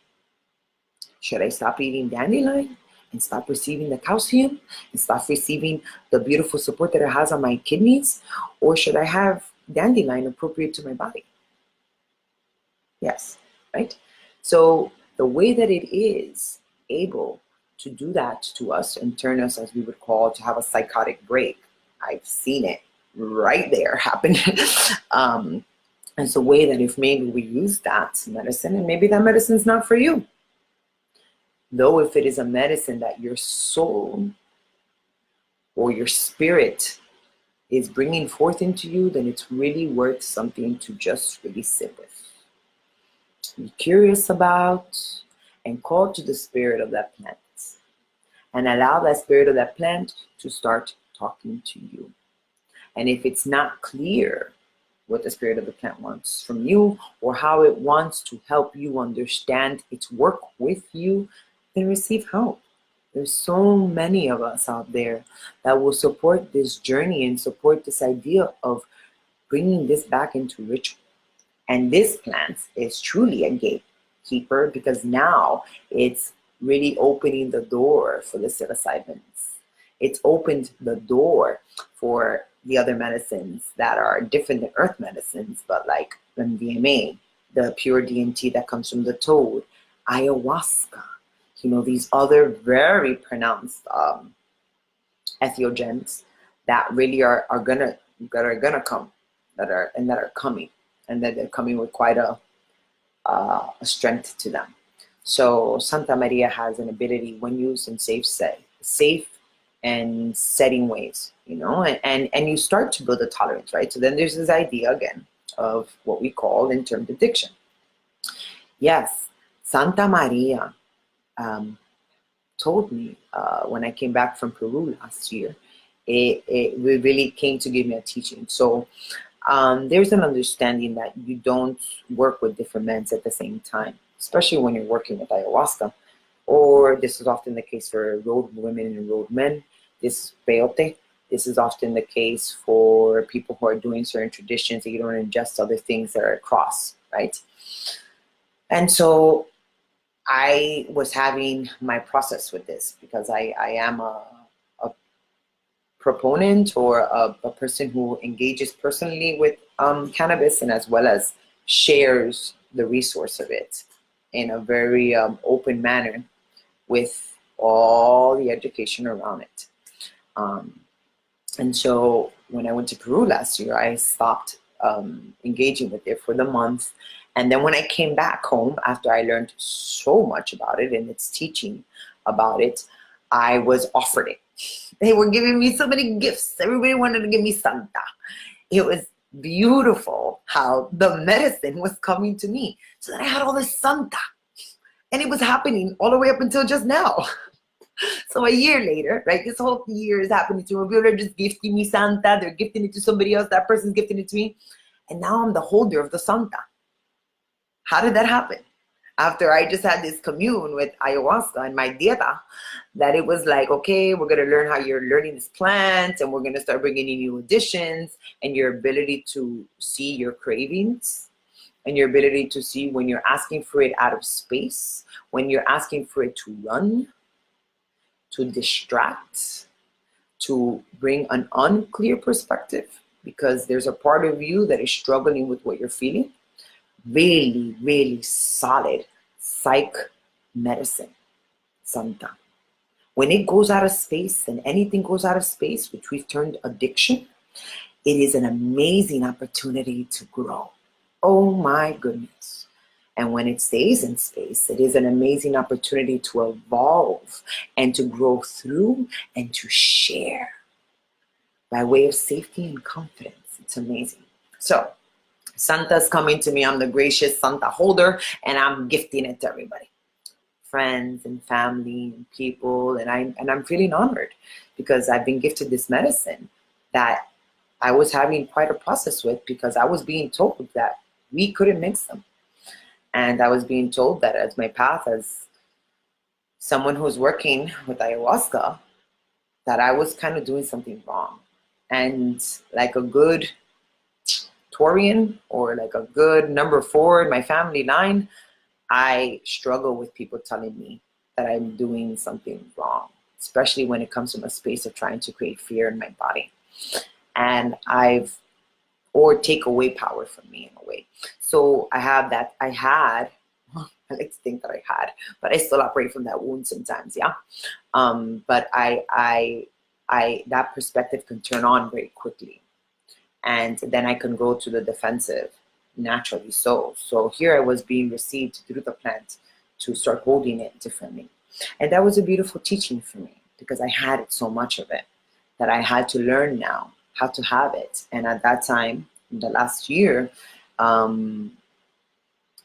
Should I stop eating dandelion and stop receiving the calcium and stop receiving the beautiful support that it has on my kidneys? Or should I have dandelion appropriate to my body? Yes, right? So the way that it is able to do that to us and turn us, as we would call, to have a psychotic break, I've seen it right there happen. It's a way that if maybe we use that medicine, and maybe that medicine's not for you, though if it is a medicine that your soul or your spirit is bringing forth into you, then it's really worth something to just really sit with, be curious about, and call to the spirit of that plant, and allow that spirit of that plant to start talking to you. And if it's not clear what the spirit of the plant wants from you or how it wants to help you understand its work with you, then receive help. There's so many of us out there that will support this journey and support this idea of bringing this back into ritual. And this plant is truly a gatekeeper because now it's really opening the door for the psilocybins. It's opened the door for the other medicines that are different than earth medicines, but like MDMA, the pure DMT that comes from the toad, ayahuasca, these other very pronounced entheogens that really are gonna come, that are coming, and that they're coming with quite a strength to them. So Santa Maria has an ability when used in safe and setting ways, and you start to build a tolerance, right? So then there's this idea again of what we call in terms of addiction. Yes, Santa Maria told me when I came back from Peru last year, it really came to give me a teaching. So there's an understanding that you don't work with different meds at the same time, especially when you're working with ayahuasca, or this is often the case for road women and road men. This is peyote. This is often the case for people who are doing certain traditions that you don't ingest other things that are across, right? And so I was having my process with this because I am a proponent or a person who engages personally with cannabis, and as well as shares the resource of it in a very open manner with all the education around it. And so when I went to Peru last year, I stopped engaging with it for the month. And then when I came back home, after I learned so much about it and its teaching about it, I was offered it. They were giving me so many gifts. Everybody wanted to give me Santa. It was beautiful how the medicine was coming to me. So that I had all this Santa. And it was happening all the way up until just now. So a year later, right, this whole year is happening to me. People are just gifting me Santa. They're gifting it to somebody else. That person's gifting it to me. And now I'm the holder of the Santa. How did that happen? After I just had this commune with ayahuasca and my dieta, that it was like, okay, we're going to learn how you're learning this plant, and we're going to start bringing in new additions, and your ability to see your cravings, and your ability to see when you're asking for it out of space, when you're asking for it to run, to distract, to bring an unclear perspective, because there's a part of you that is struggling with what you're feeling. Really, really solid psych medicine, Santa. When it goes out of space, and anything goes out of space, which we've termed addiction, it is an amazing opportunity to grow. Oh my goodness. And when it stays in space, it is an amazing opportunity to evolve and to grow through and to share by way of safety and confidence. It's amazing. So Santa's coming to me. I'm the gracious Santa holder, and I'm gifting it to everybody. Friends and family and people, and I'm feeling honored because I've been gifted this medicine that I was having quite a process with, because I was being told that we couldn't mix them. And I was being told that as my path as someone who's working with ayahuasca, that I was kind of doing something wrong. And like a good Taurian, or like a good number 4 in my family line, I struggle with people telling me that I'm doing something wrong, especially when it comes from a space of trying to create fear in my body. And or take away power from me in a way. So I had, I like to think that I had, but I still operate from that wound sometimes, yeah. But that perspective can turn on very quickly. And then I can go to the defensive naturally. So here I was being received through the plant to start holding it differently. And that was a beautiful teaching for me, because I had so much of it that I had to learn now how to have it. And at that time, in the last year,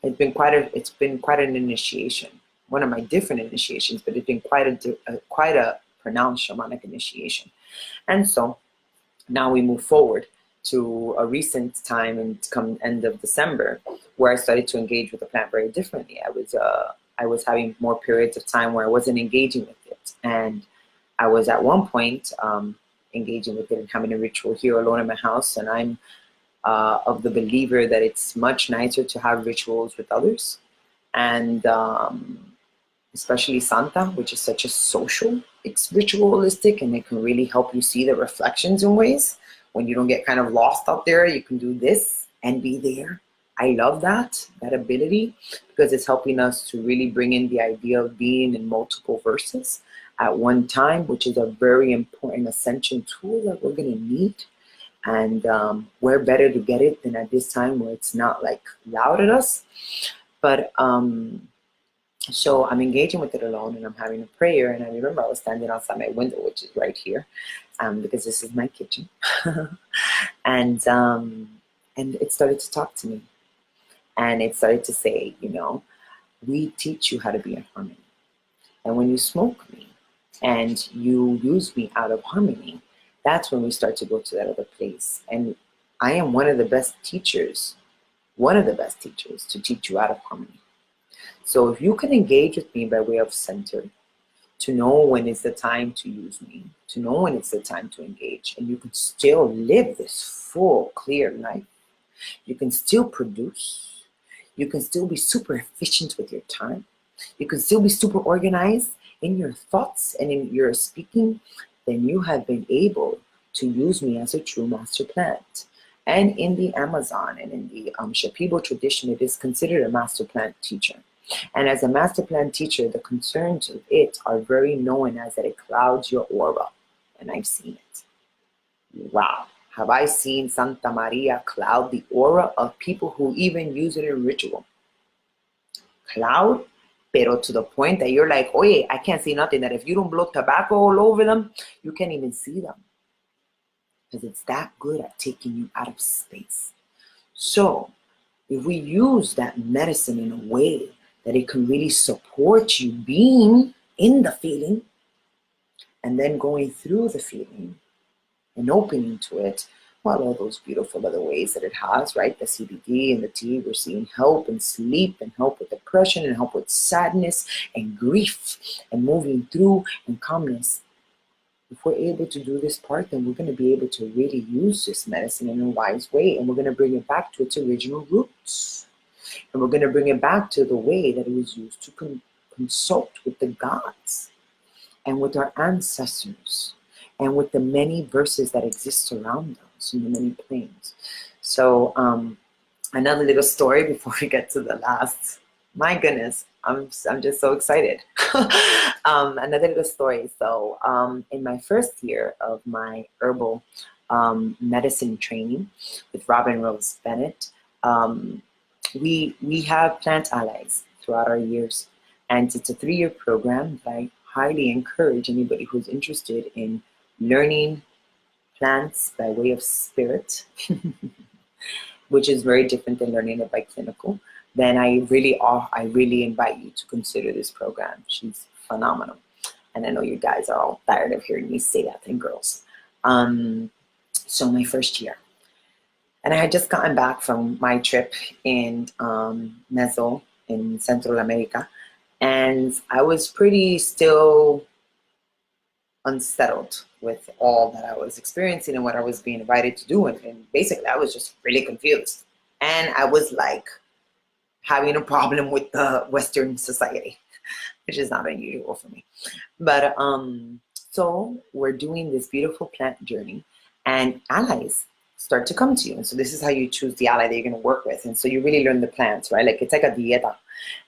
it's been quite an initiation. One of my different initiations, but it's been quite a pronounced shamanic initiation. And so now we move forward to a recent time, and come end of December, where I started to engage with the plant very differently. I was having more periods of time where I wasn't engaging with it, and I was at one point engaging with it and having a ritual here alone in my house. And I'm of the believer that it's much nicer to have rituals with others, and especially Santa, which is such a social, it's ritualistic, and it can really help you see the reflections in ways. When you don't get kind of lost out there, you can do this and be there. I love that ability, because it's helping us to really bring in the idea of being in multiple verses at one time, which is a very important, essential tool that we're going to need. And where better to get it than at this time where it's not like loud at us. But so I'm engaging with it alone, and I'm having a prayer. And I remember I was standing outside my window, which is right here, because this is my kitchen. And it started to talk to me. And it started to say, we teach you how to be in harmony. And when you smoke me and you use me out of harmony, that's when we start to go to that other place. And I am one of the best teachers to teach you out of harmony. So if you can engage with me by way of center, to know when it's the time to use me, to know when it's the time to engage, and you can still live this full, clear life. You can still produce. You can still be super efficient with your time. You can still be super organized in your thoughts and in your speaking. Then you have been able to use me as a true master plant. And in the Amazon and in the Shipibo tradition, it is considered a master plant teacher. And as a master plant teacher, the concerns of it are very known as that it clouds your aura. And I've seen it. Wow. Have I seen Santa Maria cloud the aura of people who even use it in ritual? Cloud, pero to the point that you're like, oh yeah, I can't see nothing. That if you don't blow tobacco all over them, you can't even see them. Because it's that good at taking you out of space. So if we use that medicine in a way that it can really support you being in the feeling, and then going through the feeling and opening to it, well, all those beautiful other ways that it has, right? The CBD and the tea, we're seeing help in sleep and help with depression and help with sadness and grief and moving through and calmness. If we're able to do this part, then we're going to be able to really use this medicine in a wise way, and we're going to bring it back to its original roots. And we're going to bring it back to the way that it was used to consult with the gods. and with our ancestors and with the many verses that exist around us in the many planes. So another little story before we get to the last. My goodness, I'm just so excited. Another little story. So in my first year of my herbal medicine training with Robin Rose Bennett, we have plant allies throughout our years, and it's a 3-year program that I highly encourage anybody who's interested in learning plants by way of spirit, which is very different than learning it by clinical. Then I really invite you to consider this program. She's phenomenal, and I know you guys are all tired of hearing me say that, and girls. So my first year. And I had just gotten back from my trip in Meso in Central America. And I was pretty still unsettled with all that I was experiencing and what I was being invited to do. And basically, I was just really confused. And I was like having a problem with the Western society, which is not unusual for me. But so we're doing this beautiful plant journey, and allies start to come to you. And so this is how you choose the ally that you're going to work with. And so you really learn the plants, right? Like it's like a dieta,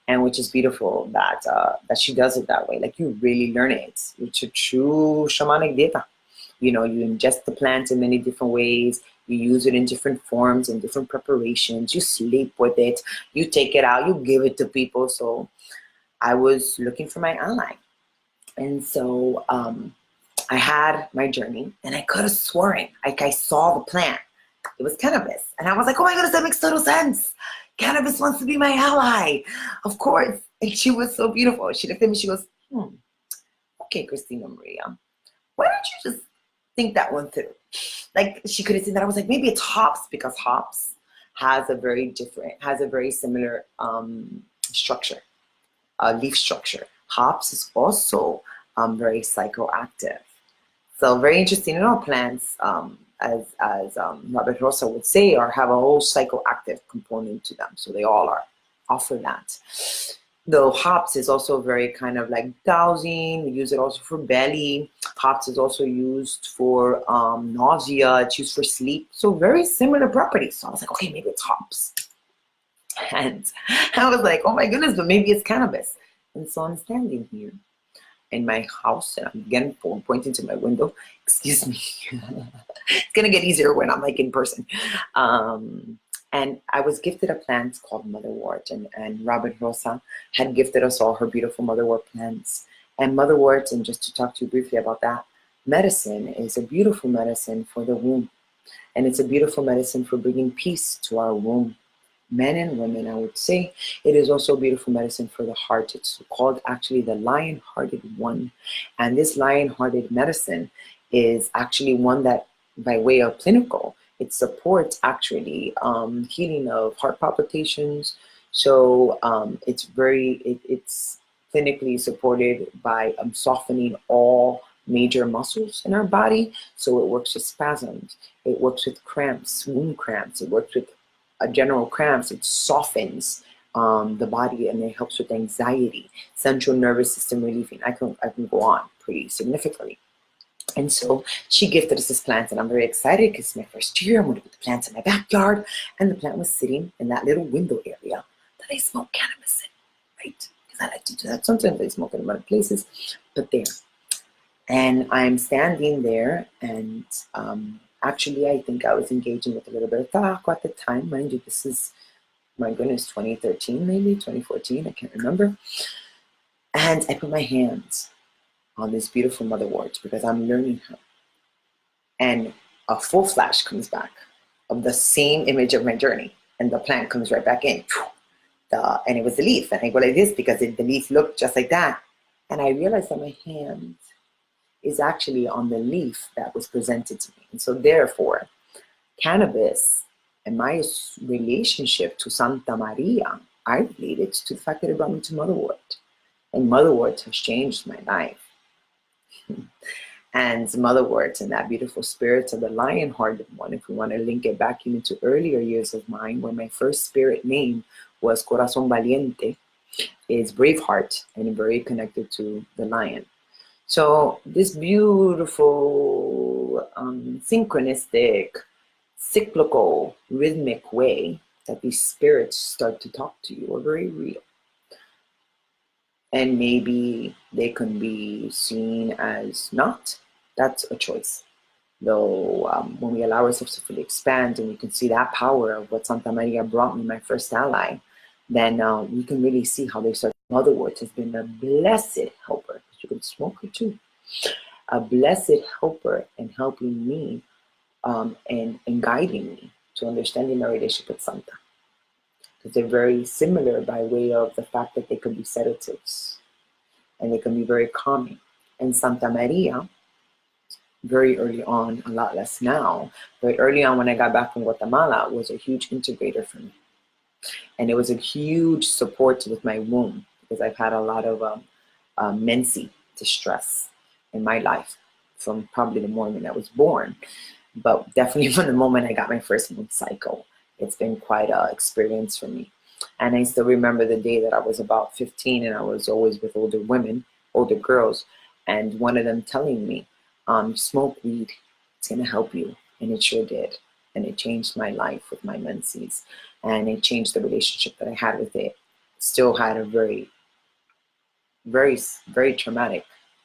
and which is beautiful that that she does it that way. Like you really learn it. It's a true shamanic dieta. You know, you ingest the plants in many different ways. You use it in different forms and different preparations. You sleep with it. You take it out. You give it to people. So I was looking for my ally. And so I had my journey, and I could have sworn, like I saw the plant. It was cannabis. And I was like, oh my goodness, that makes total sense. Cannabis wants to be my ally. Of course. And she was so beautiful. She looked at me, she goes, okay, Christina Maria, why don't you just think that one through? Like she could have seen that. I was like, maybe it's hops, because hops has a very similar structure, leaf structure. Hops is also very psychoactive. So very interesting. In all plants, as Robert Rosa would say, or have a whole psychoactive component to them. So they all offer that. Though hops is also very kind of like dowsing. We use it also for belly. Hops is also used for nausea. It's used for sleep. So very similar properties. So I was like, okay, maybe it's hops. And I was like, oh my goodness, but maybe it's cannabis. And so I'm standing here in my house, and I'm again pointing to my window. Excuse me. It's gonna get easier when I'm like in person. And I was gifted a plant called motherwort, and Robin Rosa had gifted us all her beautiful motherwort plants. And motherwort, and just to talk to you briefly about that, medicine is a beautiful medicine for the womb. And it's a beautiful medicine for bringing peace to our womb. Men and women, I would say. It is also a beautiful medicine for the heart. It's called actually the lion-hearted one. And this lion-hearted medicine is actually one that, by way of clinical, it supports actually healing of heart palpitations. So it's clinically supported by softening all major muscles in our body. So it works with spasms. It works with cramps, womb cramps. It works with general cramps. It softens the body, and it helps with anxiety, central nervous system relieving. I can go on pretty significantly. And so she gifted us this plant, and I'm very excited because it's my first year. I'm going to put the plants in my backyard, and the plant was sitting in that little window area that I smoke cannabis in, right? Because I like to do that sometimes. I smoke in other places, but there. And I'm standing there, and actually, I think I was engaging with a little bit of tabaco at the time. Mind you, this is, my goodness, 2013, maybe 2014, I can't remember. And I put my hands on this beautiful motherwort because I'm learning her. And a full flash comes back of the same image of my journey, and the plant comes right back in. And it was the leaf. And I go like this because the leaf looked just like that. And I realized that my hand is actually on the leaf that was presented to me. And so therefore, cannabis and my relationship to Santa Maria, I related to the fact that it brought me to motherwort. And motherwort has changed my life. And motherwort and that beautiful spirit of the lion-hearted one, if we want to link it back into earlier years of mine, where my first spirit name was Corazón Valiente, is Braveheart, and very connected to the lion. So this beautiful, synchronistic, cyclical, rhythmic way that these spirits start to talk to you are very real. And maybe they can be seen as not. That's a choice. Though when we allow ourselves to fully expand and we can see that power of what Santa Maria brought me, my first ally, then we can really see how they start. In other words, has been a blessed helper. You can smoke it too. A blessed helper in helping me and guiding me to understanding my relationship with Santa. Because they're very similar by way of the fact that they can be sedatives and they can be very calming. And Santa Maria, very early on, a lot less now, but early on when I got back from Guatemala, was a huge integrator for me. And it was a huge support with my womb because I've had a lot of menses distress in my life from probably the moment I was born, but definitely from the moment I got my first moon cycle. It's been quite an experience for me. And I still remember the day that I was about 15 and I was always with older women, older girls, and one of them telling me, smoke weed, it's gonna help you. And it sure did. And it changed my life with my menses. And it changed the relationship that I had with it. Still had a very, very, very traumatic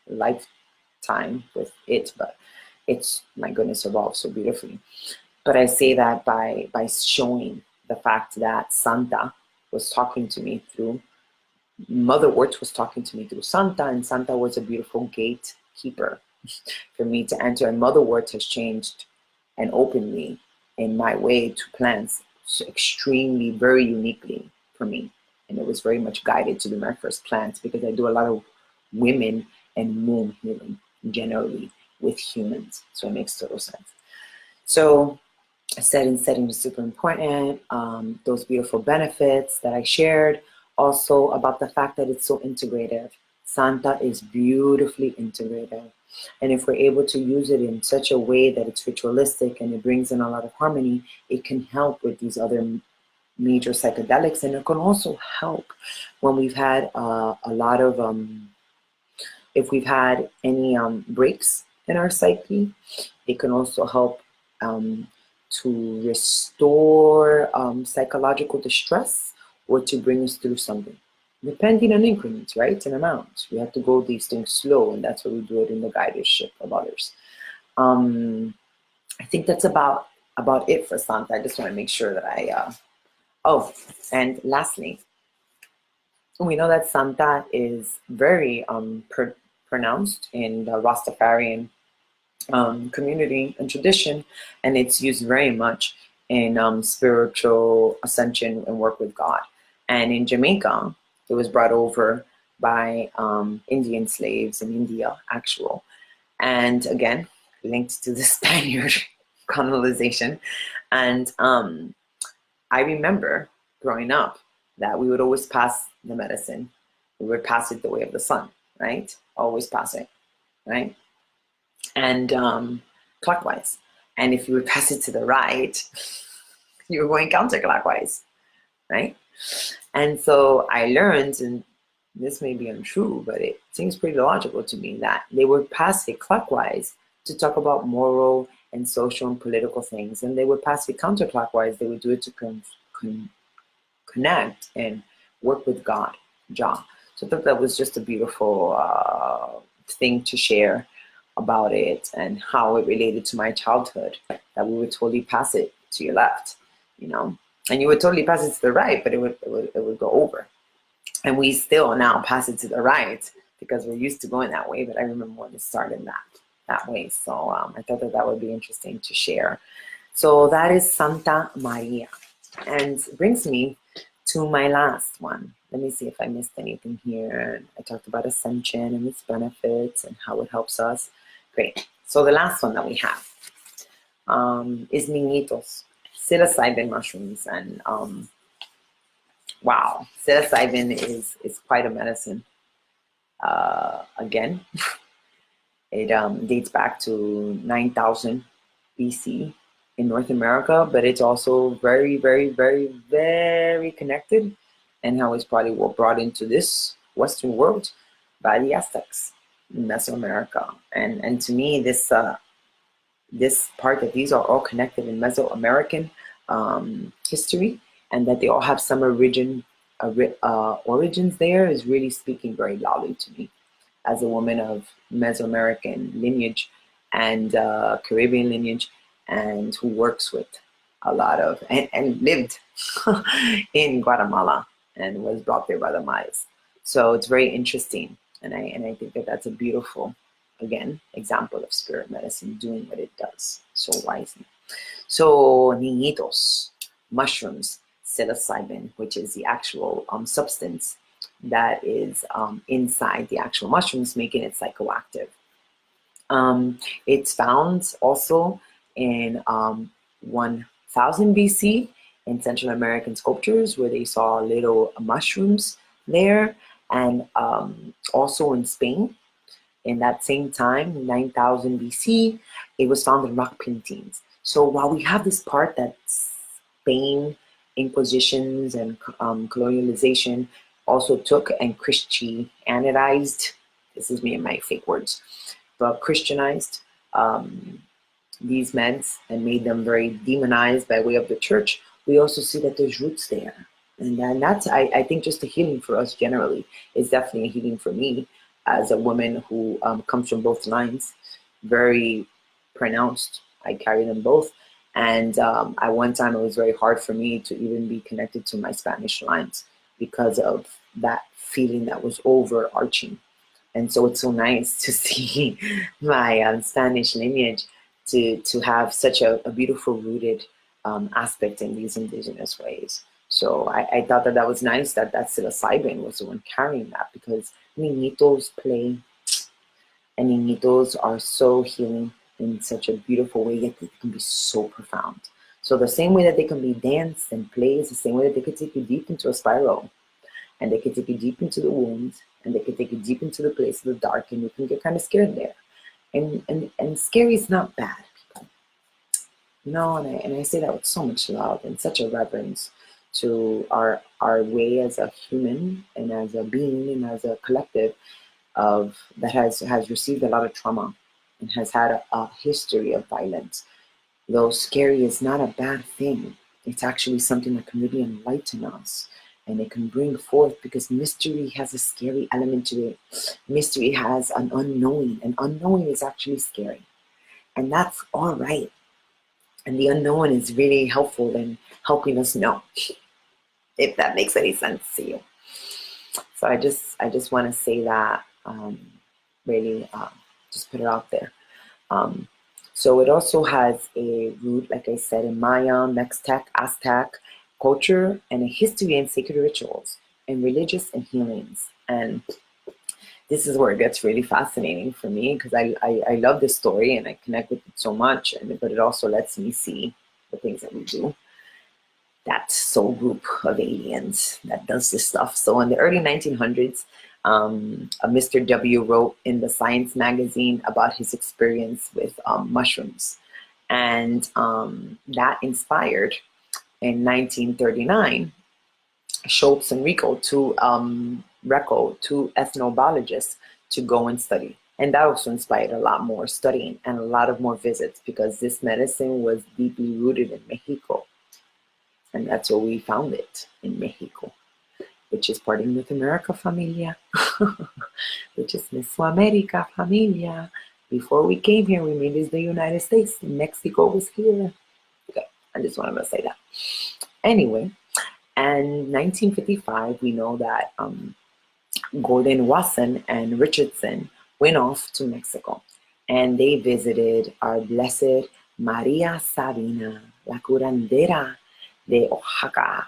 lifetime with it, but it's, my goodness, evolved so beautifully. But I say that by showing the fact that Santa was talking to me through, Mother Earth was talking to me through Santa, and Santa was a beautiful gatekeeper for me to enter. And Mother Earth has changed and opened me in my way to plants extremely, very uniquely for me. And it was very much guided to do my first plants because I do a lot of women and womb healing generally with humans. So it makes total sense. So setting is super important. Those beautiful benefits that I shared. Also about the fact that it's so integrative. Santa is beautifully integrative. And if we're able to use it in such a way that it's ritualistic and it brings in a lot of harmony, it can help with these other major psychedelics. And it can also help when we've had a lot of, if we've had any breaks in our psyche, it can also help to restore psychological distress or to bring us through something, depending on increments, right, and amounts. We have to go these things slow, and that's why we do it in the guidance of others. I think that's about it for Santa. I just want to make sure that I, oh, and lastly, we know that Santa is very pronounced in the Rastafarian community and tradition, and it's used very much in spiritual ascension and work with God. And in Jamaica, it was brought over by Indian slaves in India, actual. And again, linked to the Spaniard colonization. And I remember growing up that we would always pass the medicine. We would pass it the way of the sun, right? Always pass it, right? And clockwise. And if you would pass it to the right, you were going counterclockwise, right? And so I learned, and this may be untrue, but it seems pretty logical to me, that they would pass it clockwise to talk about moral and social and political things. And they would pass it counterclockwise. They would do it to connect and work with God, Jah. So I thought that was just a beautiful thing to share about it and how it related to my childhood, that we would totally pass it to your left, you know, and you would totally pass it to the right, but it would go over. And we still now pass it to the right because we're used to going that way, but I remember when it started that way. So I thought that would be interesting to share. So that is Santa Maria, and brings me to my last one. Let me see if I missed anything here. I talked about ascension and its benefits and how it helps us. Great. So the last one that we have is Niñitos, psilocybin mushrooms. And wow, psilocybin is quite a medicine. Again, it dates back to 9,000 BC in North America, but it's also very, very, very, very connected, and how it's probably brought into this Western world by the Aztecs. Mesoamerica. And to me, this part that these are all connected in Mesoamerican history, and that they all have some origins there, is really speaking very loudly to me as a woman of Mesoamerican lineage and Caribbean lineage, and who works with a lot of, and lived in Guatemala and was brought there by the Mayas. So it's very interesting. And I think that that's a beautiful, again, example of spirit medicine doing what it does so wisely. So niñitos, mushrooms, psilocybin, which is the actual substance that is inside the actual mushrooms, making it psychoactive. It's found also in 1000 BC in Central American sculptures where they saw little mushrooms there, and also in Spain in that same time, 9000 BC, it was found in rock paintings. So while we have this part that Spain, Inquisitions, and colonialization also took and Christianized, this is me and my fake words, but Christianized these meds and made them very demonized by way of the church, we also see that there's roots there. And then that's, I think, just a healing for us generally. It's definitely a healing for me as a woman who comes from both lines, very pronounced. I carry them both. And at one time, it was very hard for me to even be connected to my Spanish lines because of that feeling that was overarching. And so it's so nice to see my Spanish lineage to have such a beautiful rooted aspect in these indigenous ways. So I thought that that was nice that psilocybin was the one carrying that, because niñitos play, and niñitos are so healing in such a beautiful way, yet they can be so profound. So the same way that they can be danced and play is the same way that they could take you deep into a spiral, and they could take you deep into the wounds, and they could take you deep into the place of the dark, and you can get kind of scared there. And scary is not bad, people. You know, and I say that with so much love and such a reverence to our way as a human and as a being and as a collective of that has received a lot of trauma and has had a history of violence. Though scary is not a bad thing, it's actually something that can really enlighten us, and it can bring forth, because mystery has a scary element to it. Mystery has an unknowing, and unknowing is actually scary, and that's all right. And the unknown is really helpful in helping us know, if that makes any sense to you. So I just want to say that, really, just put it out there. So it also has a root, like I said, in Maya, Mixtec, Aztec culture, and a history in sacred rituals and religious and healings. And this is where it gets really fascinating for me, because I love this story and I connect with it so much, but it also lets me see the things that we do. That soul group of aliens that does this stuff. So in the early 1900s, a Mr. W wrote in the Science magazine about his experience with mushrooms. And that inspired, in 1939, Schultz and Rico, two ethnobiologists, to go and study. And that also inspired a lot more studying and a lot of more visits, because this medicine was deeply rooted in Mexico. And that's where we found it, in Mexico, which is part of North America, familia, which is Mesoamerica, familia. Before we came here, we made this the United States. Mexico was here. Okay, I just wanted to say that. Anyway, and 1955, we know that Gordon Wasson and Richardson went off to Mexico, and they visited our blessed Maria Sabina, la curandera de Oaxaca,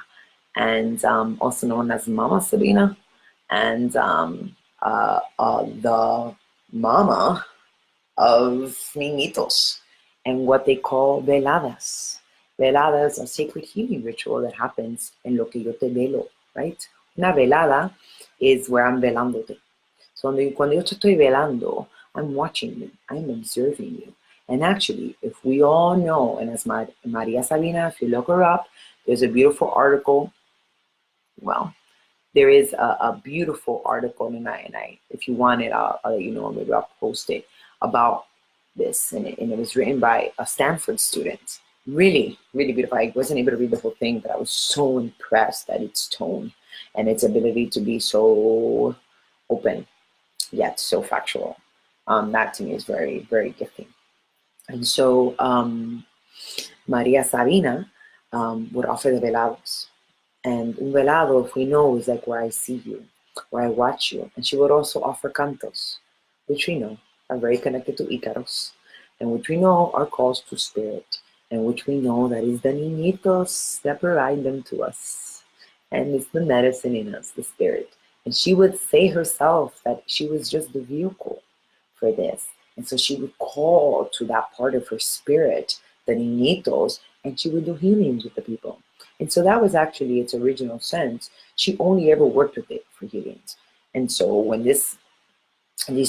and also known as Mama Sabina, and the mama of niñitos, and what they call veladas. Veladas are sacred healing ritual that happens in lo que yo te velo, right? Una velada is where I'm velándote. So cuando yo te estoy velando, I'm watching you, I'm observing you. And actually, if we all know, and as Maria Sabina, if you look her up, there's a beautiful article. Well, There is a beautiful article, and I, if you want it, I'll let you know, maybe I'll post it, about this, and it was written by a Stanford student. Really, really beautiful. I wasn't able to read the whole thing, but I was so impressed at its tone and its ability to be so open yet so factual. That to me is very, very gifting. And so Maria Sabina would offer the velados. And un velado, if we know, is like where I see you, where I watch you. And she would also offer cantos, which we know are very connected to Icaros, and which we know are calls to spirit, and which we know that is the niñitos that provide them to us. And it's the medicine in us, the spirit. And she would say herself that she was just the vehicle for this. And so she would call to that part of her spirit, the niñitos, and she would do healings with the people. And so that was actually its original sense. She only ever worked with it for healings. And so when these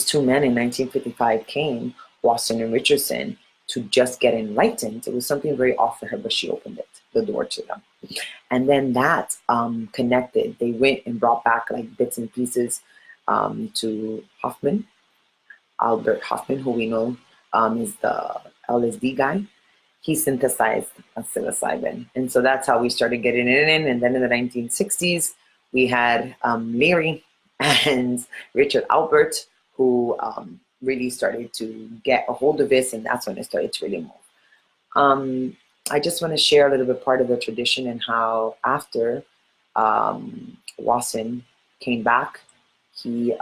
two men in 1955 came, Watson and Richardson, to just get enlightened, it was something very off for her, but she opened it, the door to them. And then that connected. They went and brought back like bits and pieces to Hoffman, Albert Hoffman, who we know is the LSD guy. He synthesized a psilocybin. And so that's how we started getting it in. And then in the 1960s, we had Leary and Richard Albert, who really started to get a hold of this, and that's when it started to really move. I just want to share a little bit part of the tradition and how after Wasson came back, he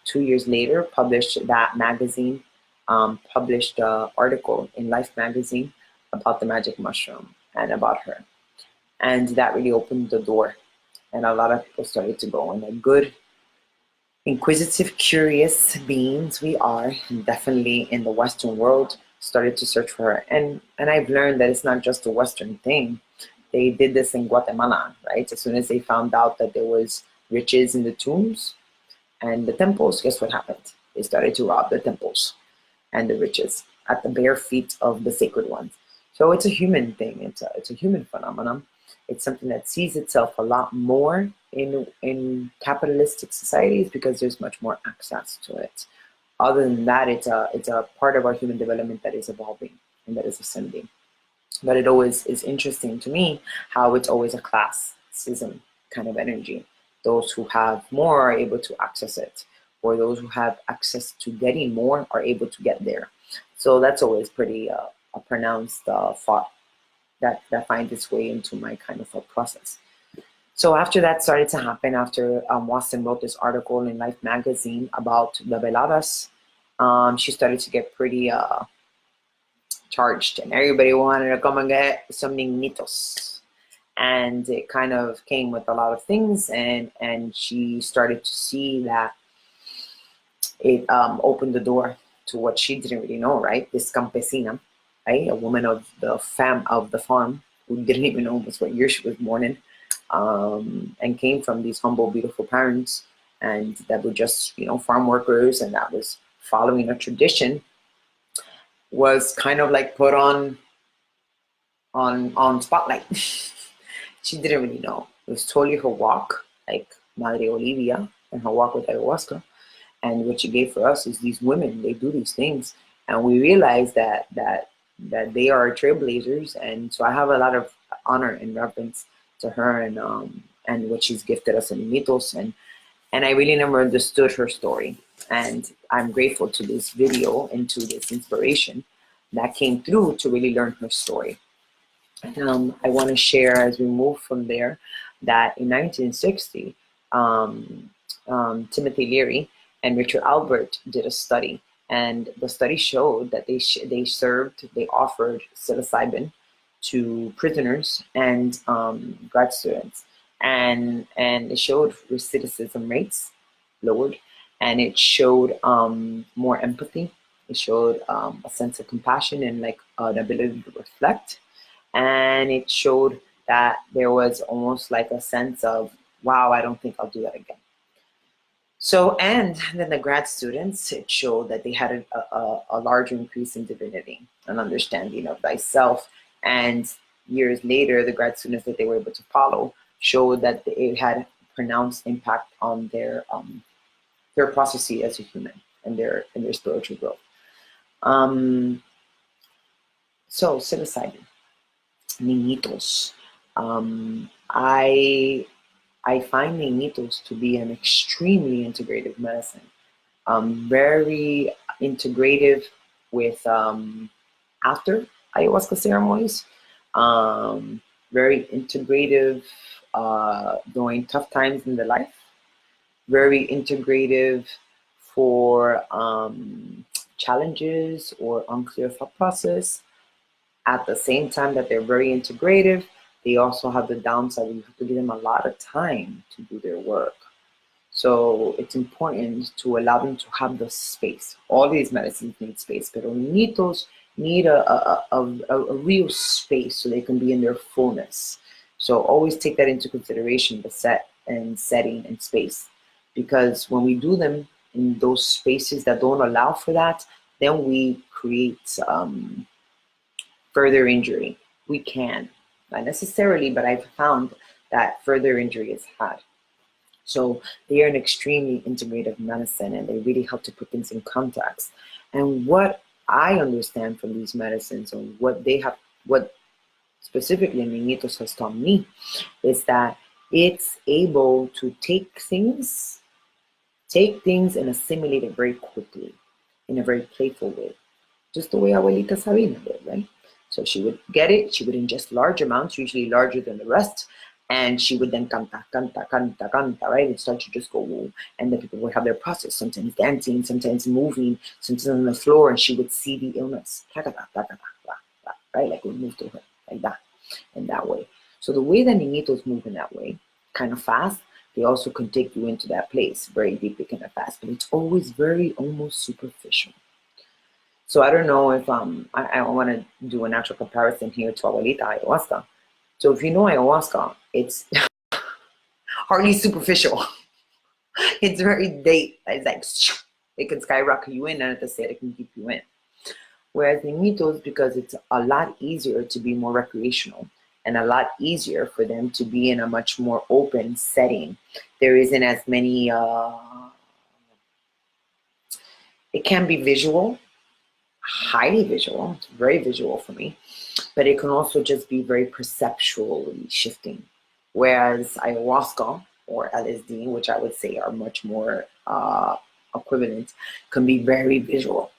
2 years later published that magazine, published an article in Life magazine about the magic mushroom and about her. And that really opened the door. And a lot of people started to go, and a good, inquisitive, curious beings we are, definitely in the Western world, started to search for her. And I've learned that it's not just a Western thing. They did this in Guatemala, right? As soon as they found out that there was riches in the tombs and the temples, guess what happened? They started to rob the temples and the riches at the bare feet of the sacred ones. So it's a human thing. It's a human phenomenon. It's something that sees itself a lot more in capitalistic societies because there's much more access to it. Other than that, it's a part of our human development that is evolving and that is ascending. But it always is interesting to me how it's always a classism kind of energy. Those who have more are able to access it, or those who have access to getting more are able to get there. So that's always pretty a pronounced thought that finds its way into my kind of thought process. So after that started to happen, after Watson wrote this article in Life magazine about the veladas, she started to get pretty charged, and everybody wanted to come and get some niñitos. And it kind of came with a lot of things, and she started to see that it opened the door to what she didn't really know, right? This campesina, right? A woman of the farm who didn't even know what year she was born in, and came from these humble, beautiful parents, and that were just, farm workers, and that was following a tradition, was kind of like put on spotlight. She didn't really know. It was totally her walk, like Madre Olivia and her walk with ayahuasca. And what she gave for us is these women, they do these things. And we realize that they are trailblazers. And so I have a lot of honor and reverence to her and what she's gifted us in mitos. And I really never understood her story. And I'm grateful to this video and to this inspiration that came through to really learn her story. I want to share as we move from there that in 1960, Timothy Leary and Richard Albert did a study, and the study showed that they offered psilocybin to prisoners and grad students, and it showed recidivism rates lowered, and it showed more empathy. It showed a sense of compassion and like an ability to reflect. And it showed that there was almost like a sense of, wow, I don't think I'll do that again. So, and then the grad students, it showed that they had a larger increase in divinity, an understanding of thyself. And years later, the grad students that they were able to follow showed that it had pronounced impact on their processes as a human and their spiritual growth. So psilocybin, niñitos. I find niñitos to be an extremely integrative medicine. Very integrative with after ayahuasca ceremonies. Very integrative during tough times in the life. Very integrative for challenges or unclear thought process. At the same time that they're very integrative, they also have the downside where you have to give them a lot of time to do their work. So it's important to allow them to have the space. All these medicines need space, but niñitos need a real space so they can be in their fullness. So always take that into consideration, the set and setting and space. Because when we do them in those spaces that don't allow for that, then we create further injury. We can, not necessarily, but I've found that further injury is had. So they are an extremely integrative medicine, and they really help to put things in context. And what I understand from these medicines, and what specifically Niñitos has taught me, is that it's able to take things and assimilate it very quickly, in a very playful way, just the way Abuelita Sabina did, right? So she would get it, she would ingest large amounts, usually larger than the rest, and she would then canta, right? And start to just go, woo. And the people would have their process, sometimes dancing, sometimes moving, sometimes on the floor, and she would see the illness, right? Like it would move to her, like that, in that way. So the way that Niñitos move in that way, kind of fast, they also can take you into that place very deeply, kind of fast, but it's always very almost superficial. So I don't know if I want to do a natural comparison here to Abuelita Ayahuasca. So if you know ayahuasca, it's hardly superficial. It's very deep. It's like it can skyrocket you in, and at the same it can keep you in. Whereas Niñitos, because it's a lot easier to be more recreational and a lot easier for them to be in a much more open setting. There isn't as many, it can be visual, highly visual, it's very visual for me, but it can also just be very perceptually shifting. Whereas ayahuasca or LSD, which I would say are much more equivalent, can be very visual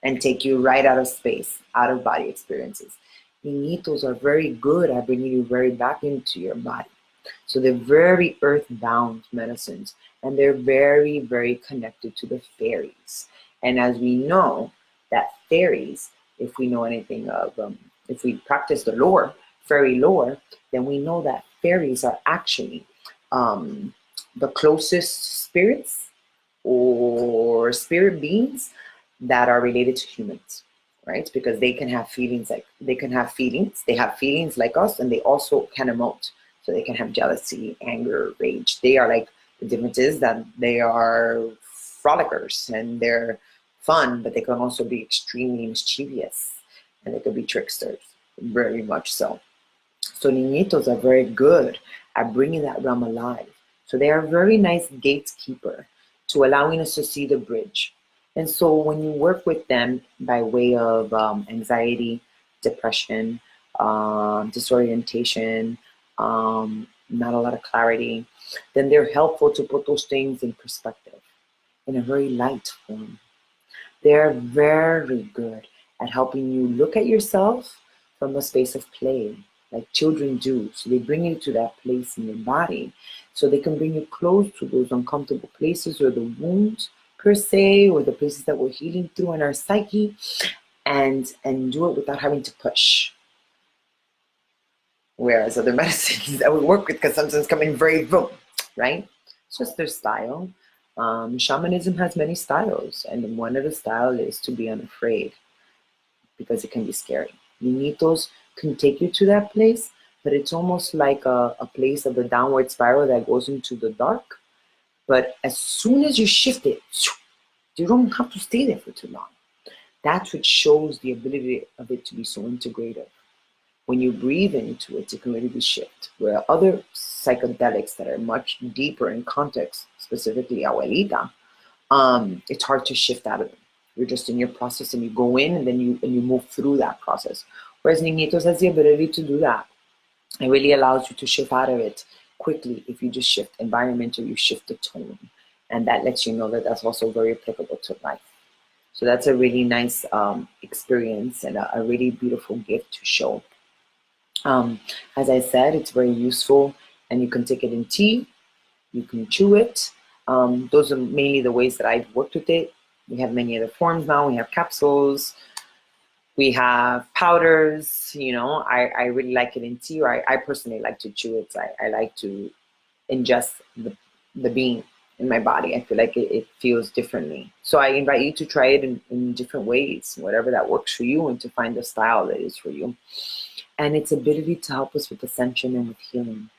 and take you right out of space, out of body experiences. Niñitos are very good at bringing you very back into your body. So they're very earthbound medicines, and they're very, very connected to the fairies. And as we know, that fairies, if we know anything of, if we practice the lore, fairy lore, then we know that fairies are actually the closest spirits or spirit beings that are related to humans, right? Because they can have feelings they have feelings like us, and they also can emote. So they can have jealousy, anger, rage. They are like, the difference is that they are frolickers and they're fun, but they can also be extremely mischievous, and they can be tricksters, very much so. So Niñitos are very good at bringing that realm alive. So they are a very nice gatekeeper to allowing us to see the bridge. And so when you work with them by way of anxiety, depression, disorientation, not a lot of clarity, then they're helpful to put those things in perspective in a very light form. They're very good at helping you look at yourself from a space of play, like children do. So they bring you to that place in your body, so they can bring you close to those uncomfortable places, or the wounds per se, or the places that we're healing through in our psyche, and do it without having to push. Whereas other medicines that we work with can sometimes come in very boom, right? It's just their style. Shamanism has many styles, and one of the styles is to be unafraid, because it can be scary. Niñitos can take you to that place, but it's almost like a place of the downward spiral that goes into the dark. But as soon as you shift it, you don't have to stay there for too long. That's what shows the ability of it to be so integrative. when you breathe into it, it can really shift. Where other psychedelics that are much deeper in context, specifically abuelita, it's hard to shift out of them. You're just in your process and you go in and then you move through that process. Whereas Niñitos has the ability to do that. It really allows you to shift out of it quickly if you just shift environment or you shift the tone. And that lets you know that that's also very applicable to life. So that's a really nice experience and a really beautiful gift to show. As I said, it's very useful, and you can take it in tea, you can chew it. Those are mainly the ways that I've worked with it. We have many other forms now. We have capsules, we have powders. You know, I really like it in tea, or I personally like to chew it. I like to ingest the bean in my body. I feel like it feels differently. So I invite you to try it in different ways, whatever that works for you, and to find the style that is for you. And its ability to help us with ascension and with healing,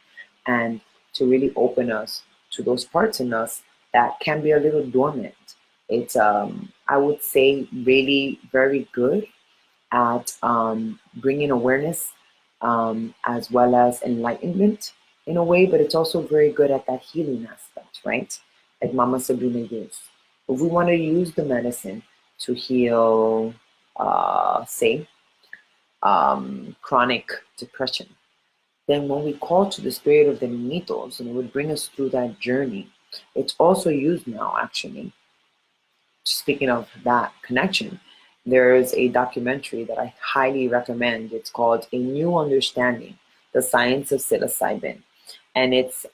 and to really open us to those parts in us that can be a little dormant. It's, I would say, really very good at bringing awareness as well as enlightenment in a way, but it's also very good at that healing aspect, right? Like Mama Sabrina used. If we want to use the medicine to heal, say, chronic depression, then when we call to the spirit of the niñitos, and it would bring us through that journey, it's also used now, actually. Speaking of that connection, there's a documentary that I highly recommend. It's called A New Understanding, The Science of Psilocybin. And it's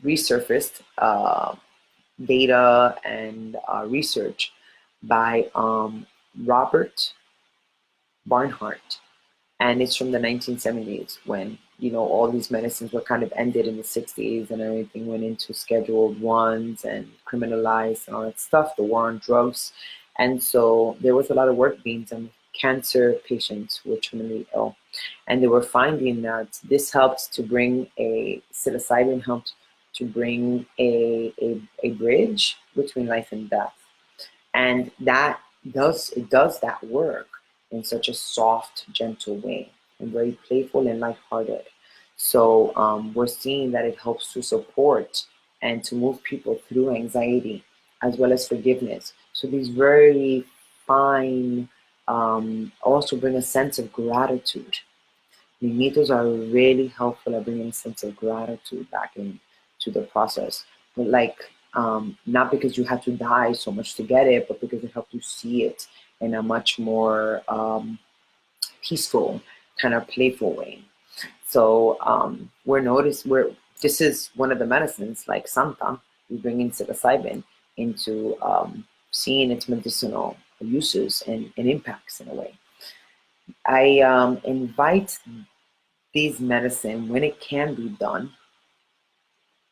resurfaced data and research by Robert Barnhart. And it's from the 1970s, when, you know, all these medicines were kind of ended in the 60s, and everything went into scheduled ones and criminalized and all that stuff, the war on drugs. And so there was a lot of work being done with cancer patients who were terminally ill. And they were finding that this helped to bring psilocybin helped to bring a bridge between life and death. And it does that work in such a soft, gentle way, and very playful and lighthearted. So we're seeing that it helps to support and to move people through anxiety as well as forgiveness. So these very fine also bring a sense of gratitude. Niñitos are really helpful at bringing a sense of gratitude back into the process. But like, not because you had to die so much to get it, but because it helped you see it in a much more peaceful, kind of playful way. So this is one of the medicines, like Santa, we bring in psilocybin into seeing its medicinal uses and impacts in a way. I invite these medicine, when it can be done,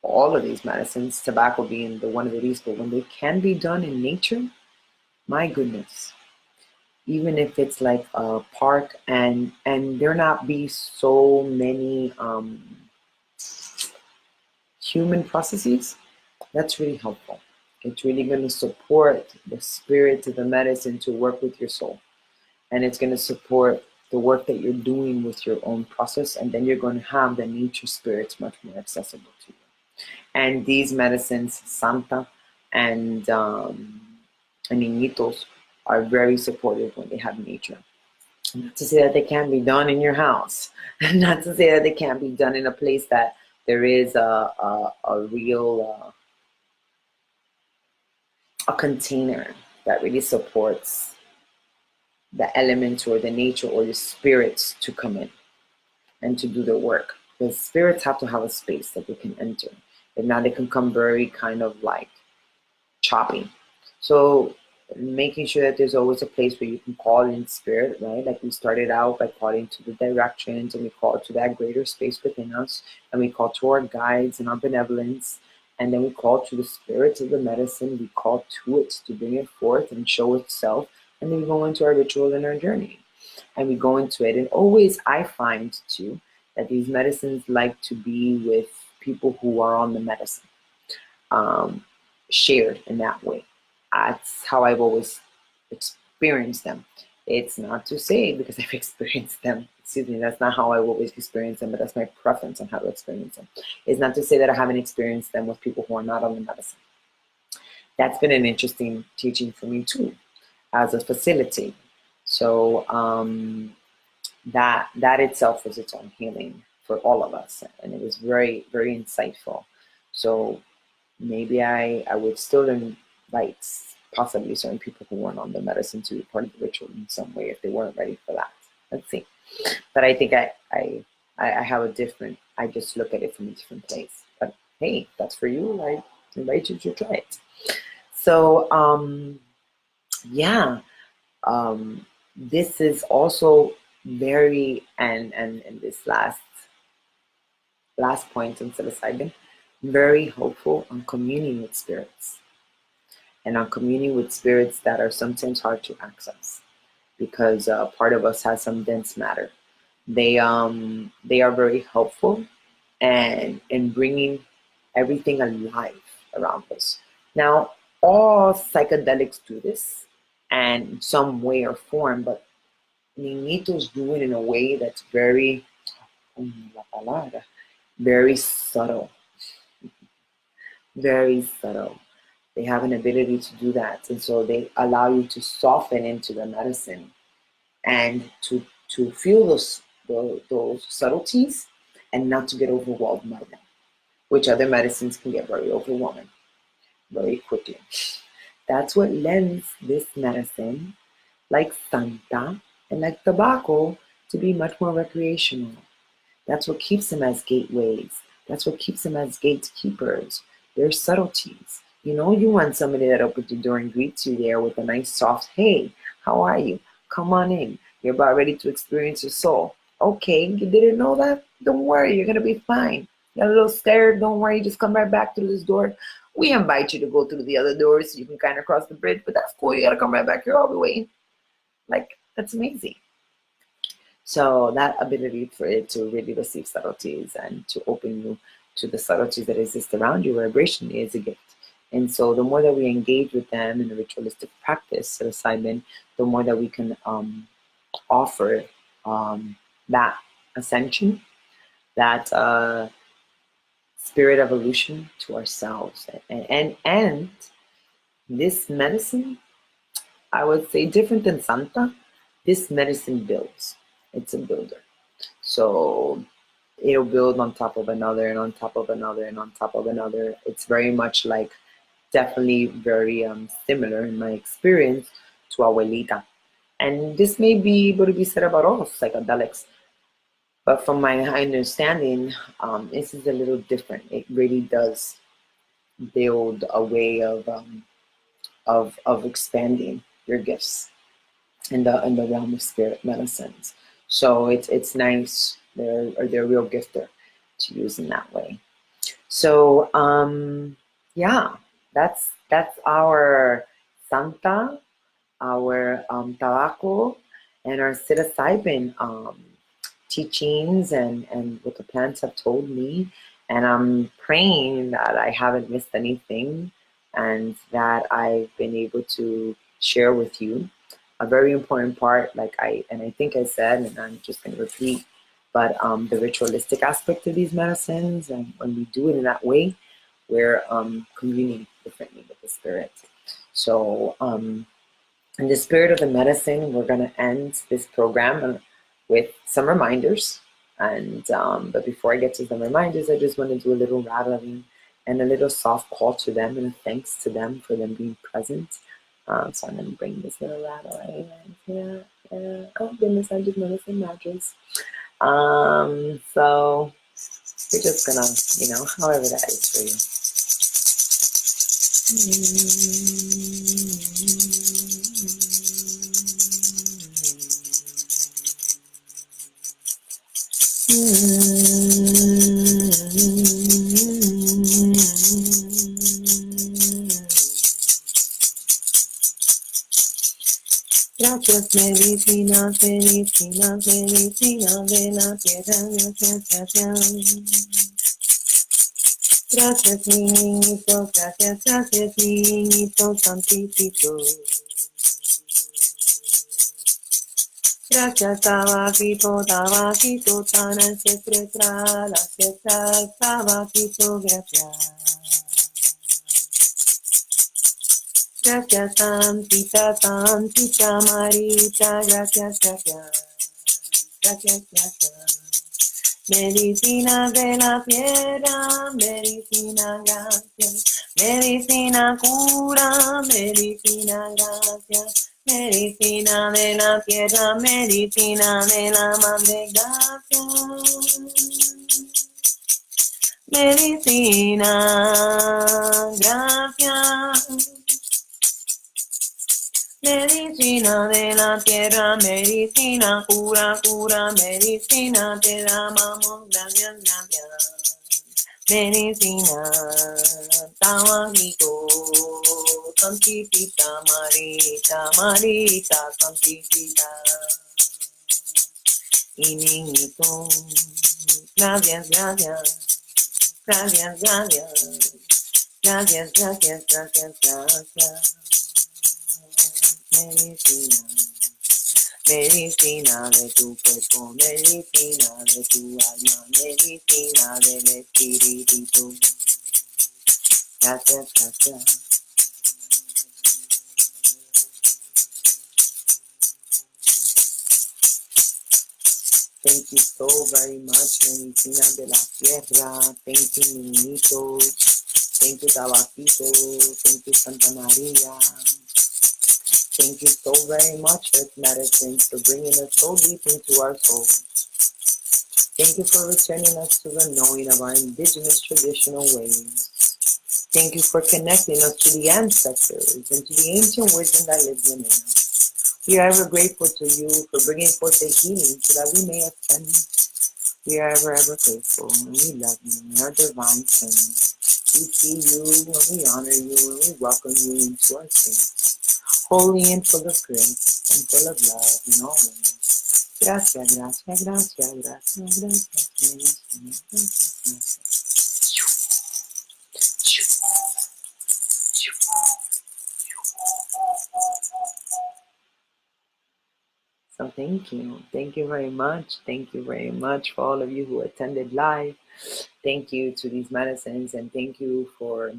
all of these medicines, tobacco being the one of the least, but when they can be done in nature, my goodness, even if it's like a park and there not be so many human processes, that's really helpful. It's really going to support the spirit of the medicine to work with your soul. And it's going to support the work that you're doing with your own process. And then you're going to have the nature spirits much more accessible to you. And these medicines, Santa and Niñitos, are very supportive when they have nature. Not to say that they can't be done in your house. Not to say that they can't be done in a place that there is a real a container that really supports the elements or the nature or the spirits to come in and to do their work. The spirits have to have a space that they can enter. If not, they can come very kind of like choppy. So making sure that there's always a place where you can call in spirit, right? Like we started out by calling to the directions, and we call to that greater space within us, and we call to our guides and our benevolence, and then we call to the spirits of the medicine. We call to it to bring it forth and show itself, and then we go into our ritual and our journey, and we go into it. And always, I find too that these medicines like to be with people who are on the medicine, shared in that way. That's how I've always experienced them. It's not to say because I've experienced them. Excuse me, that's not how I always experience them, but that's my preference on how to experience them. It's not to say that I haven't experienced them with people who are not on the medicine. That's been an interesting teaching for me too, as a facilitator. So that itself was its own healing for all of us, and it was very, very insightful. So maybe I would still invite possibly certain people who weren't on the medicine to be part of the ritual in some way if they weren't ready for that. Let's see. But I think I have a different, I just look at it from a different place. But hey, that's for you. I invite you to try it. So yeah, this is also very, and this last point on psilocybin, very hopeful on communing with spirits, and on communing with spirits that are sometimes hard to access because part of us has some dense matter. They are very helpful and in bringing everything alive around us. Now, all psychedelics do this, and in some way or form, but Niñitos do it in a way that's very, very subtle, very subtle. They have an ability to do that, and so they allow you to soften into the medicine and to feel those subtleties and not to get overwhelmed by them, which other medicines can get very overwhelming very quickly. That's what lends this medicine, like Santa and like tobacco, to be much more recreational. That's what keeps them as gateways. That's what keeps them as gatekeepers. Their subtleties. You know, you want somebody that opens the door and greets you there with a nice soft, hey, how are you? Come on in. You're about ready to experience your soul. Okay, you didn't know that? Don't worry, you're going to be fine. You're a little scared? Don't worry, just come right back through this door. We invite you to go through the other doors so you can kind of cross the bridge, but that's cool. You got to come right back here. I'll be waiting. Like, that's amazing. So that ability for it to really receive subtleties and to open you to the subtleties that exist around you vibrationally is a gift. And so the more that we engage with them in a ritualistic practice, psilocybin, the more that we can offer that ascension, that spirit evolution to ourselves. And this medicine, I would say different than Santa, this medicine builds. It's a builder. So it'll build on top of another and on top of another and on top of another. It's very much like, definitely very similar in my experience to Abuelita. And this may be able to be said about all psychedelics. But from my understanding, this is a little different. It really does build a way of expanding your gifts in the realm of spirit medicines. So it's nice. They're a real gifter to use in that way. So yeah, that's our Santa, our tobacco, and our psilocybin teachings and what the plants have told me. And I'm praying that I haven't missed anything and that I've been able to share with you a very important part, I think I said, and I'm just going to repeat, but the ritualistic aspect of these medicines, and when we do it in that way, we're communing differently with the spirit. So in the spirit of the medicine, we're going to end this program with some reminders. And but before I get to the reminders, I just want to do a little rattling and a little soft call to them and a thanks to them for them being present. So I'm going to bring this little rattle right here. Yeah. Oh goodness, I just noticed the mattress. So we're just gonna, however that is for you. Gracias, medicina, medicina, medicina de la tierra, gracias. Gracias, mi niñito, gracias, mi niñito santísimo. Gracias, tabaquito, tabaquito, tan ancestral, ancestral, tabaquito, gracias. Gracias, tantita, tantita, Marita, gracias, gracias. Gracias, gracias. Medicina de la tierra, medicina, gracias. Medicina cura, medicina, gracias. Medicina de la tierra, medicina de la madre, gracias. Medicina, gracias. Medicina de la tierra, medicina, cura, cura, medicina, te damos gracias, gracias. Medicina, tabaquito, tantitita, marita, marita, tantitita. Y niñito, gracias, gracias, gracias, gracias, gracias, gracias, gracias, gracias. Medicina, medicina de tu cuerpo, medicina de tu alma, medicina del espíritu. Gracias, gracias. Thank you so very much, medicina de la tierra. Thank you, niñitos. Thank you, tabaquito. Thank you, Santa Maria. Thank you so very much, Earth Medicines, for bringing us so deep into our souls. Thank you for returning us to the knowing of our indigenous traditional ways. Thank you for connecting us to the ancestors and to the ancient wisdom that lives within us. We are ever grateful to you for bringing forth the healing so that we may ascend. We are ever, ever grateful, and we love you and our divine son. We see you and we honor you and we welcome you into our space. Holy and full of grace and full of love in all ways. Gracias, gracias, gracias, gracias, gracias. So thank you. Thank you very much. Thank you very much for all of you who attended live. Thank you to these medicines, and thank you for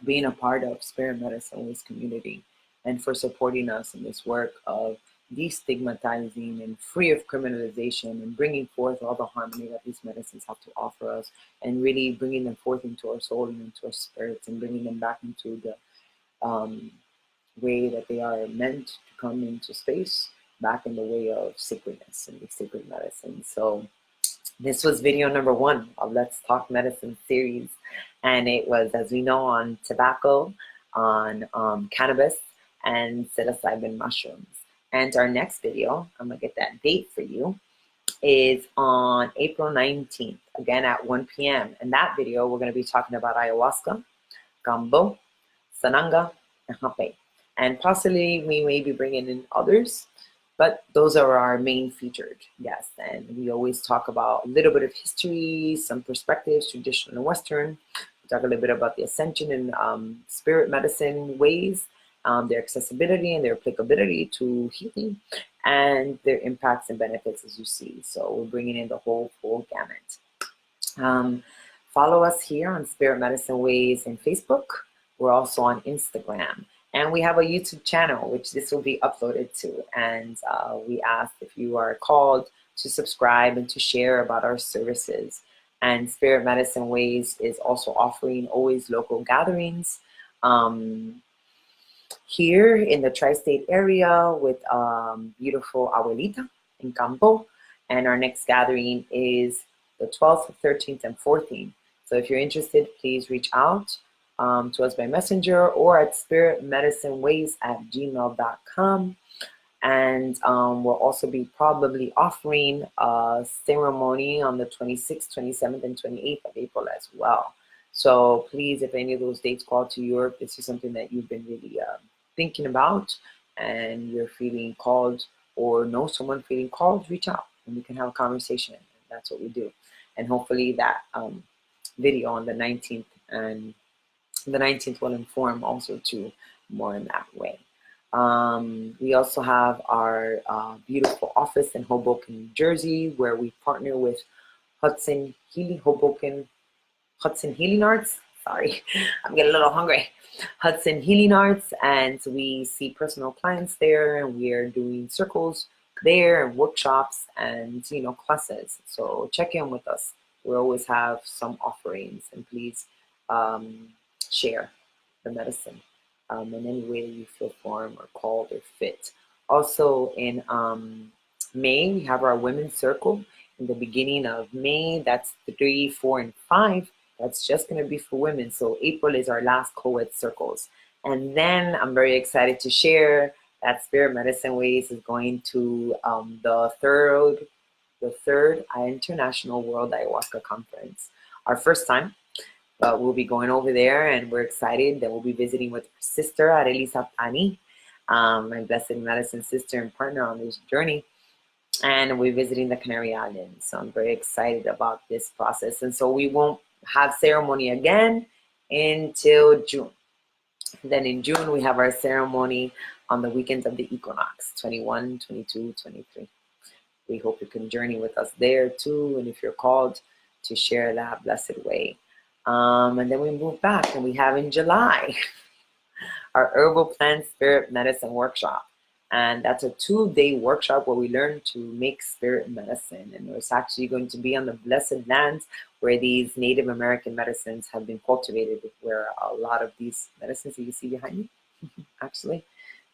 being a part of Spirit Medicine Ways community and for supporting us in this work of destigmatizing and free of criminalization and bringing forth all the harmony that these medicines have to offer us, and really bringing them forth into our soul and into our spirits and bringing them back into the way that they are meant to come into space, back in the way of sacredness and the sacred medicine. So this was video number 1 of Let's Talk Medicine series, and it was, as we know, on tobacco, on cannabis, and psilocybin mushrooms. And our next video, I'm gonna get that date for you, is on April 19th, again at 1 p.m. In that video, we're gonna be talking about ayahuasca, gambo, sananga, and hape. And possibly we may be bringing in others, but those are our main featured guests. And we always talk about a little bit of history, some perspectives, traditional and Western. We talk a little bit about the ascension and spirit medicine ways, their accessibility and their applicability to healing, and their impacts and benefits, as you see. So we're bringing in the whole full gamut. Follow us here on Spirit Medicine Ways in Facebook. We're also on Instagram. And we have a YouTube channel, which this will be uploaded to. And we ask if you are called to subscribe and to share about our services. And Spirit Medicine Ways is also offering always local gatherings here in the tri-state area with beautiful Abuelita in Campo. And our next gathering is the 12th, 13th, and 14th. So if you're interested, please reach out to us by messenger or at spiritmedicineways@gmail.com. And we'll also be probably offering a ceremony on the 26th, 27th, and 28th of April as well. So please, if any of those dates call to you, if this is something that you've been really thinking about and you're feeling called or know someone feeling called, reach out and we can have a conversation. That's what we do. And hopefully that video on the 19th and the 19th will inform also too more in that way. We also have our beautiful office in Hoboken, New Jersey, where we partner with Hudson Healing Arts. Sorry, I'm getting a little hungry. Hudson Healing Arts, and we see personal clients there, and we are doing circles there and workshops and classes. So check in with us. We always have some offerings, and please share the medicine in any way that you feel formed or called or fit. Also in May, we have our women's circle in the beginning of May. That's 3, 4, and 5. That's just going to be for women. So April is our last co-ed circles. And then I'm very excited to share that Spirit Medicine Ways is going to the third International World Ayahuasca Conference. Our first time, but we'll be going over there, and we're excited that we'll be visiting with our sister, Arelisa Pani, my Blessed Medicine sister and partner on this journey. And we're visiting the Canary Islands. So I'm very excited about this process. And so we won't have ceremony again until June. Then in June, we have our ceremony on the weekends of the equinox, 21, 22, 23. We hope you can journey with us there too. And if you're called to share that blessed way. And then we move back, and we have in July our Herbal Plant Spirit Medicine Workshop. And that's a 2-day workshop where we learn to make spirit medicine. And it's actually going to be on the blessed lands where these Native American medicines have been cultivated, where a lot of these medicines that you see behind me, actually,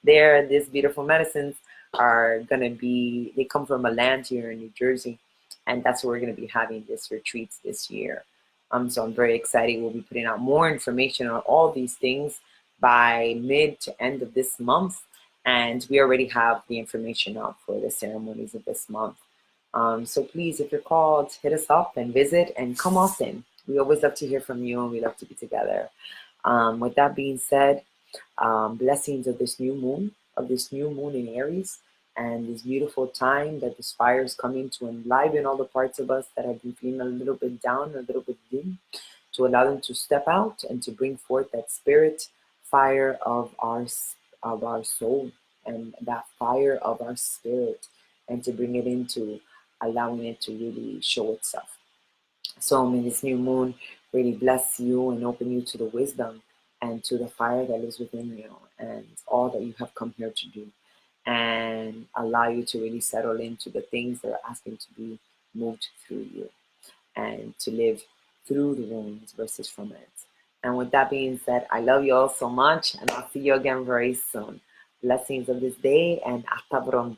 these beautiful medicines are going to be, they come from a land here in New Jersey. And that's where we're going to be having this retreats this year. So I'm very excited. We'll be putting out more information on all these things by mid to end of this month. And we already have the information out for the ceremonies of this month. So please, if you're called, hit us up and visit and come often. We always love to hear from you, and we love to be together. With that being said, blessings of this new moon in Aries, and this beautiful time that this fire is coming to enliven all the parts of us that have been feeling a little bit down, a little bit dim, to allow them to step out and to bring forth that spirit fire of our soul and that fire of our spirit, and to bring it into allowing it to really show itself. So may this new moon really bless you and open you to the wisdom and to the fire that lives within you and all that you have come here to do, and allow you to really settle into the things that are asking to be moved through you and to live through the wounds versus from it. And with that being said, I love you all so much, and I'll see you again very soon. Blessings of this day, and hasta pronto.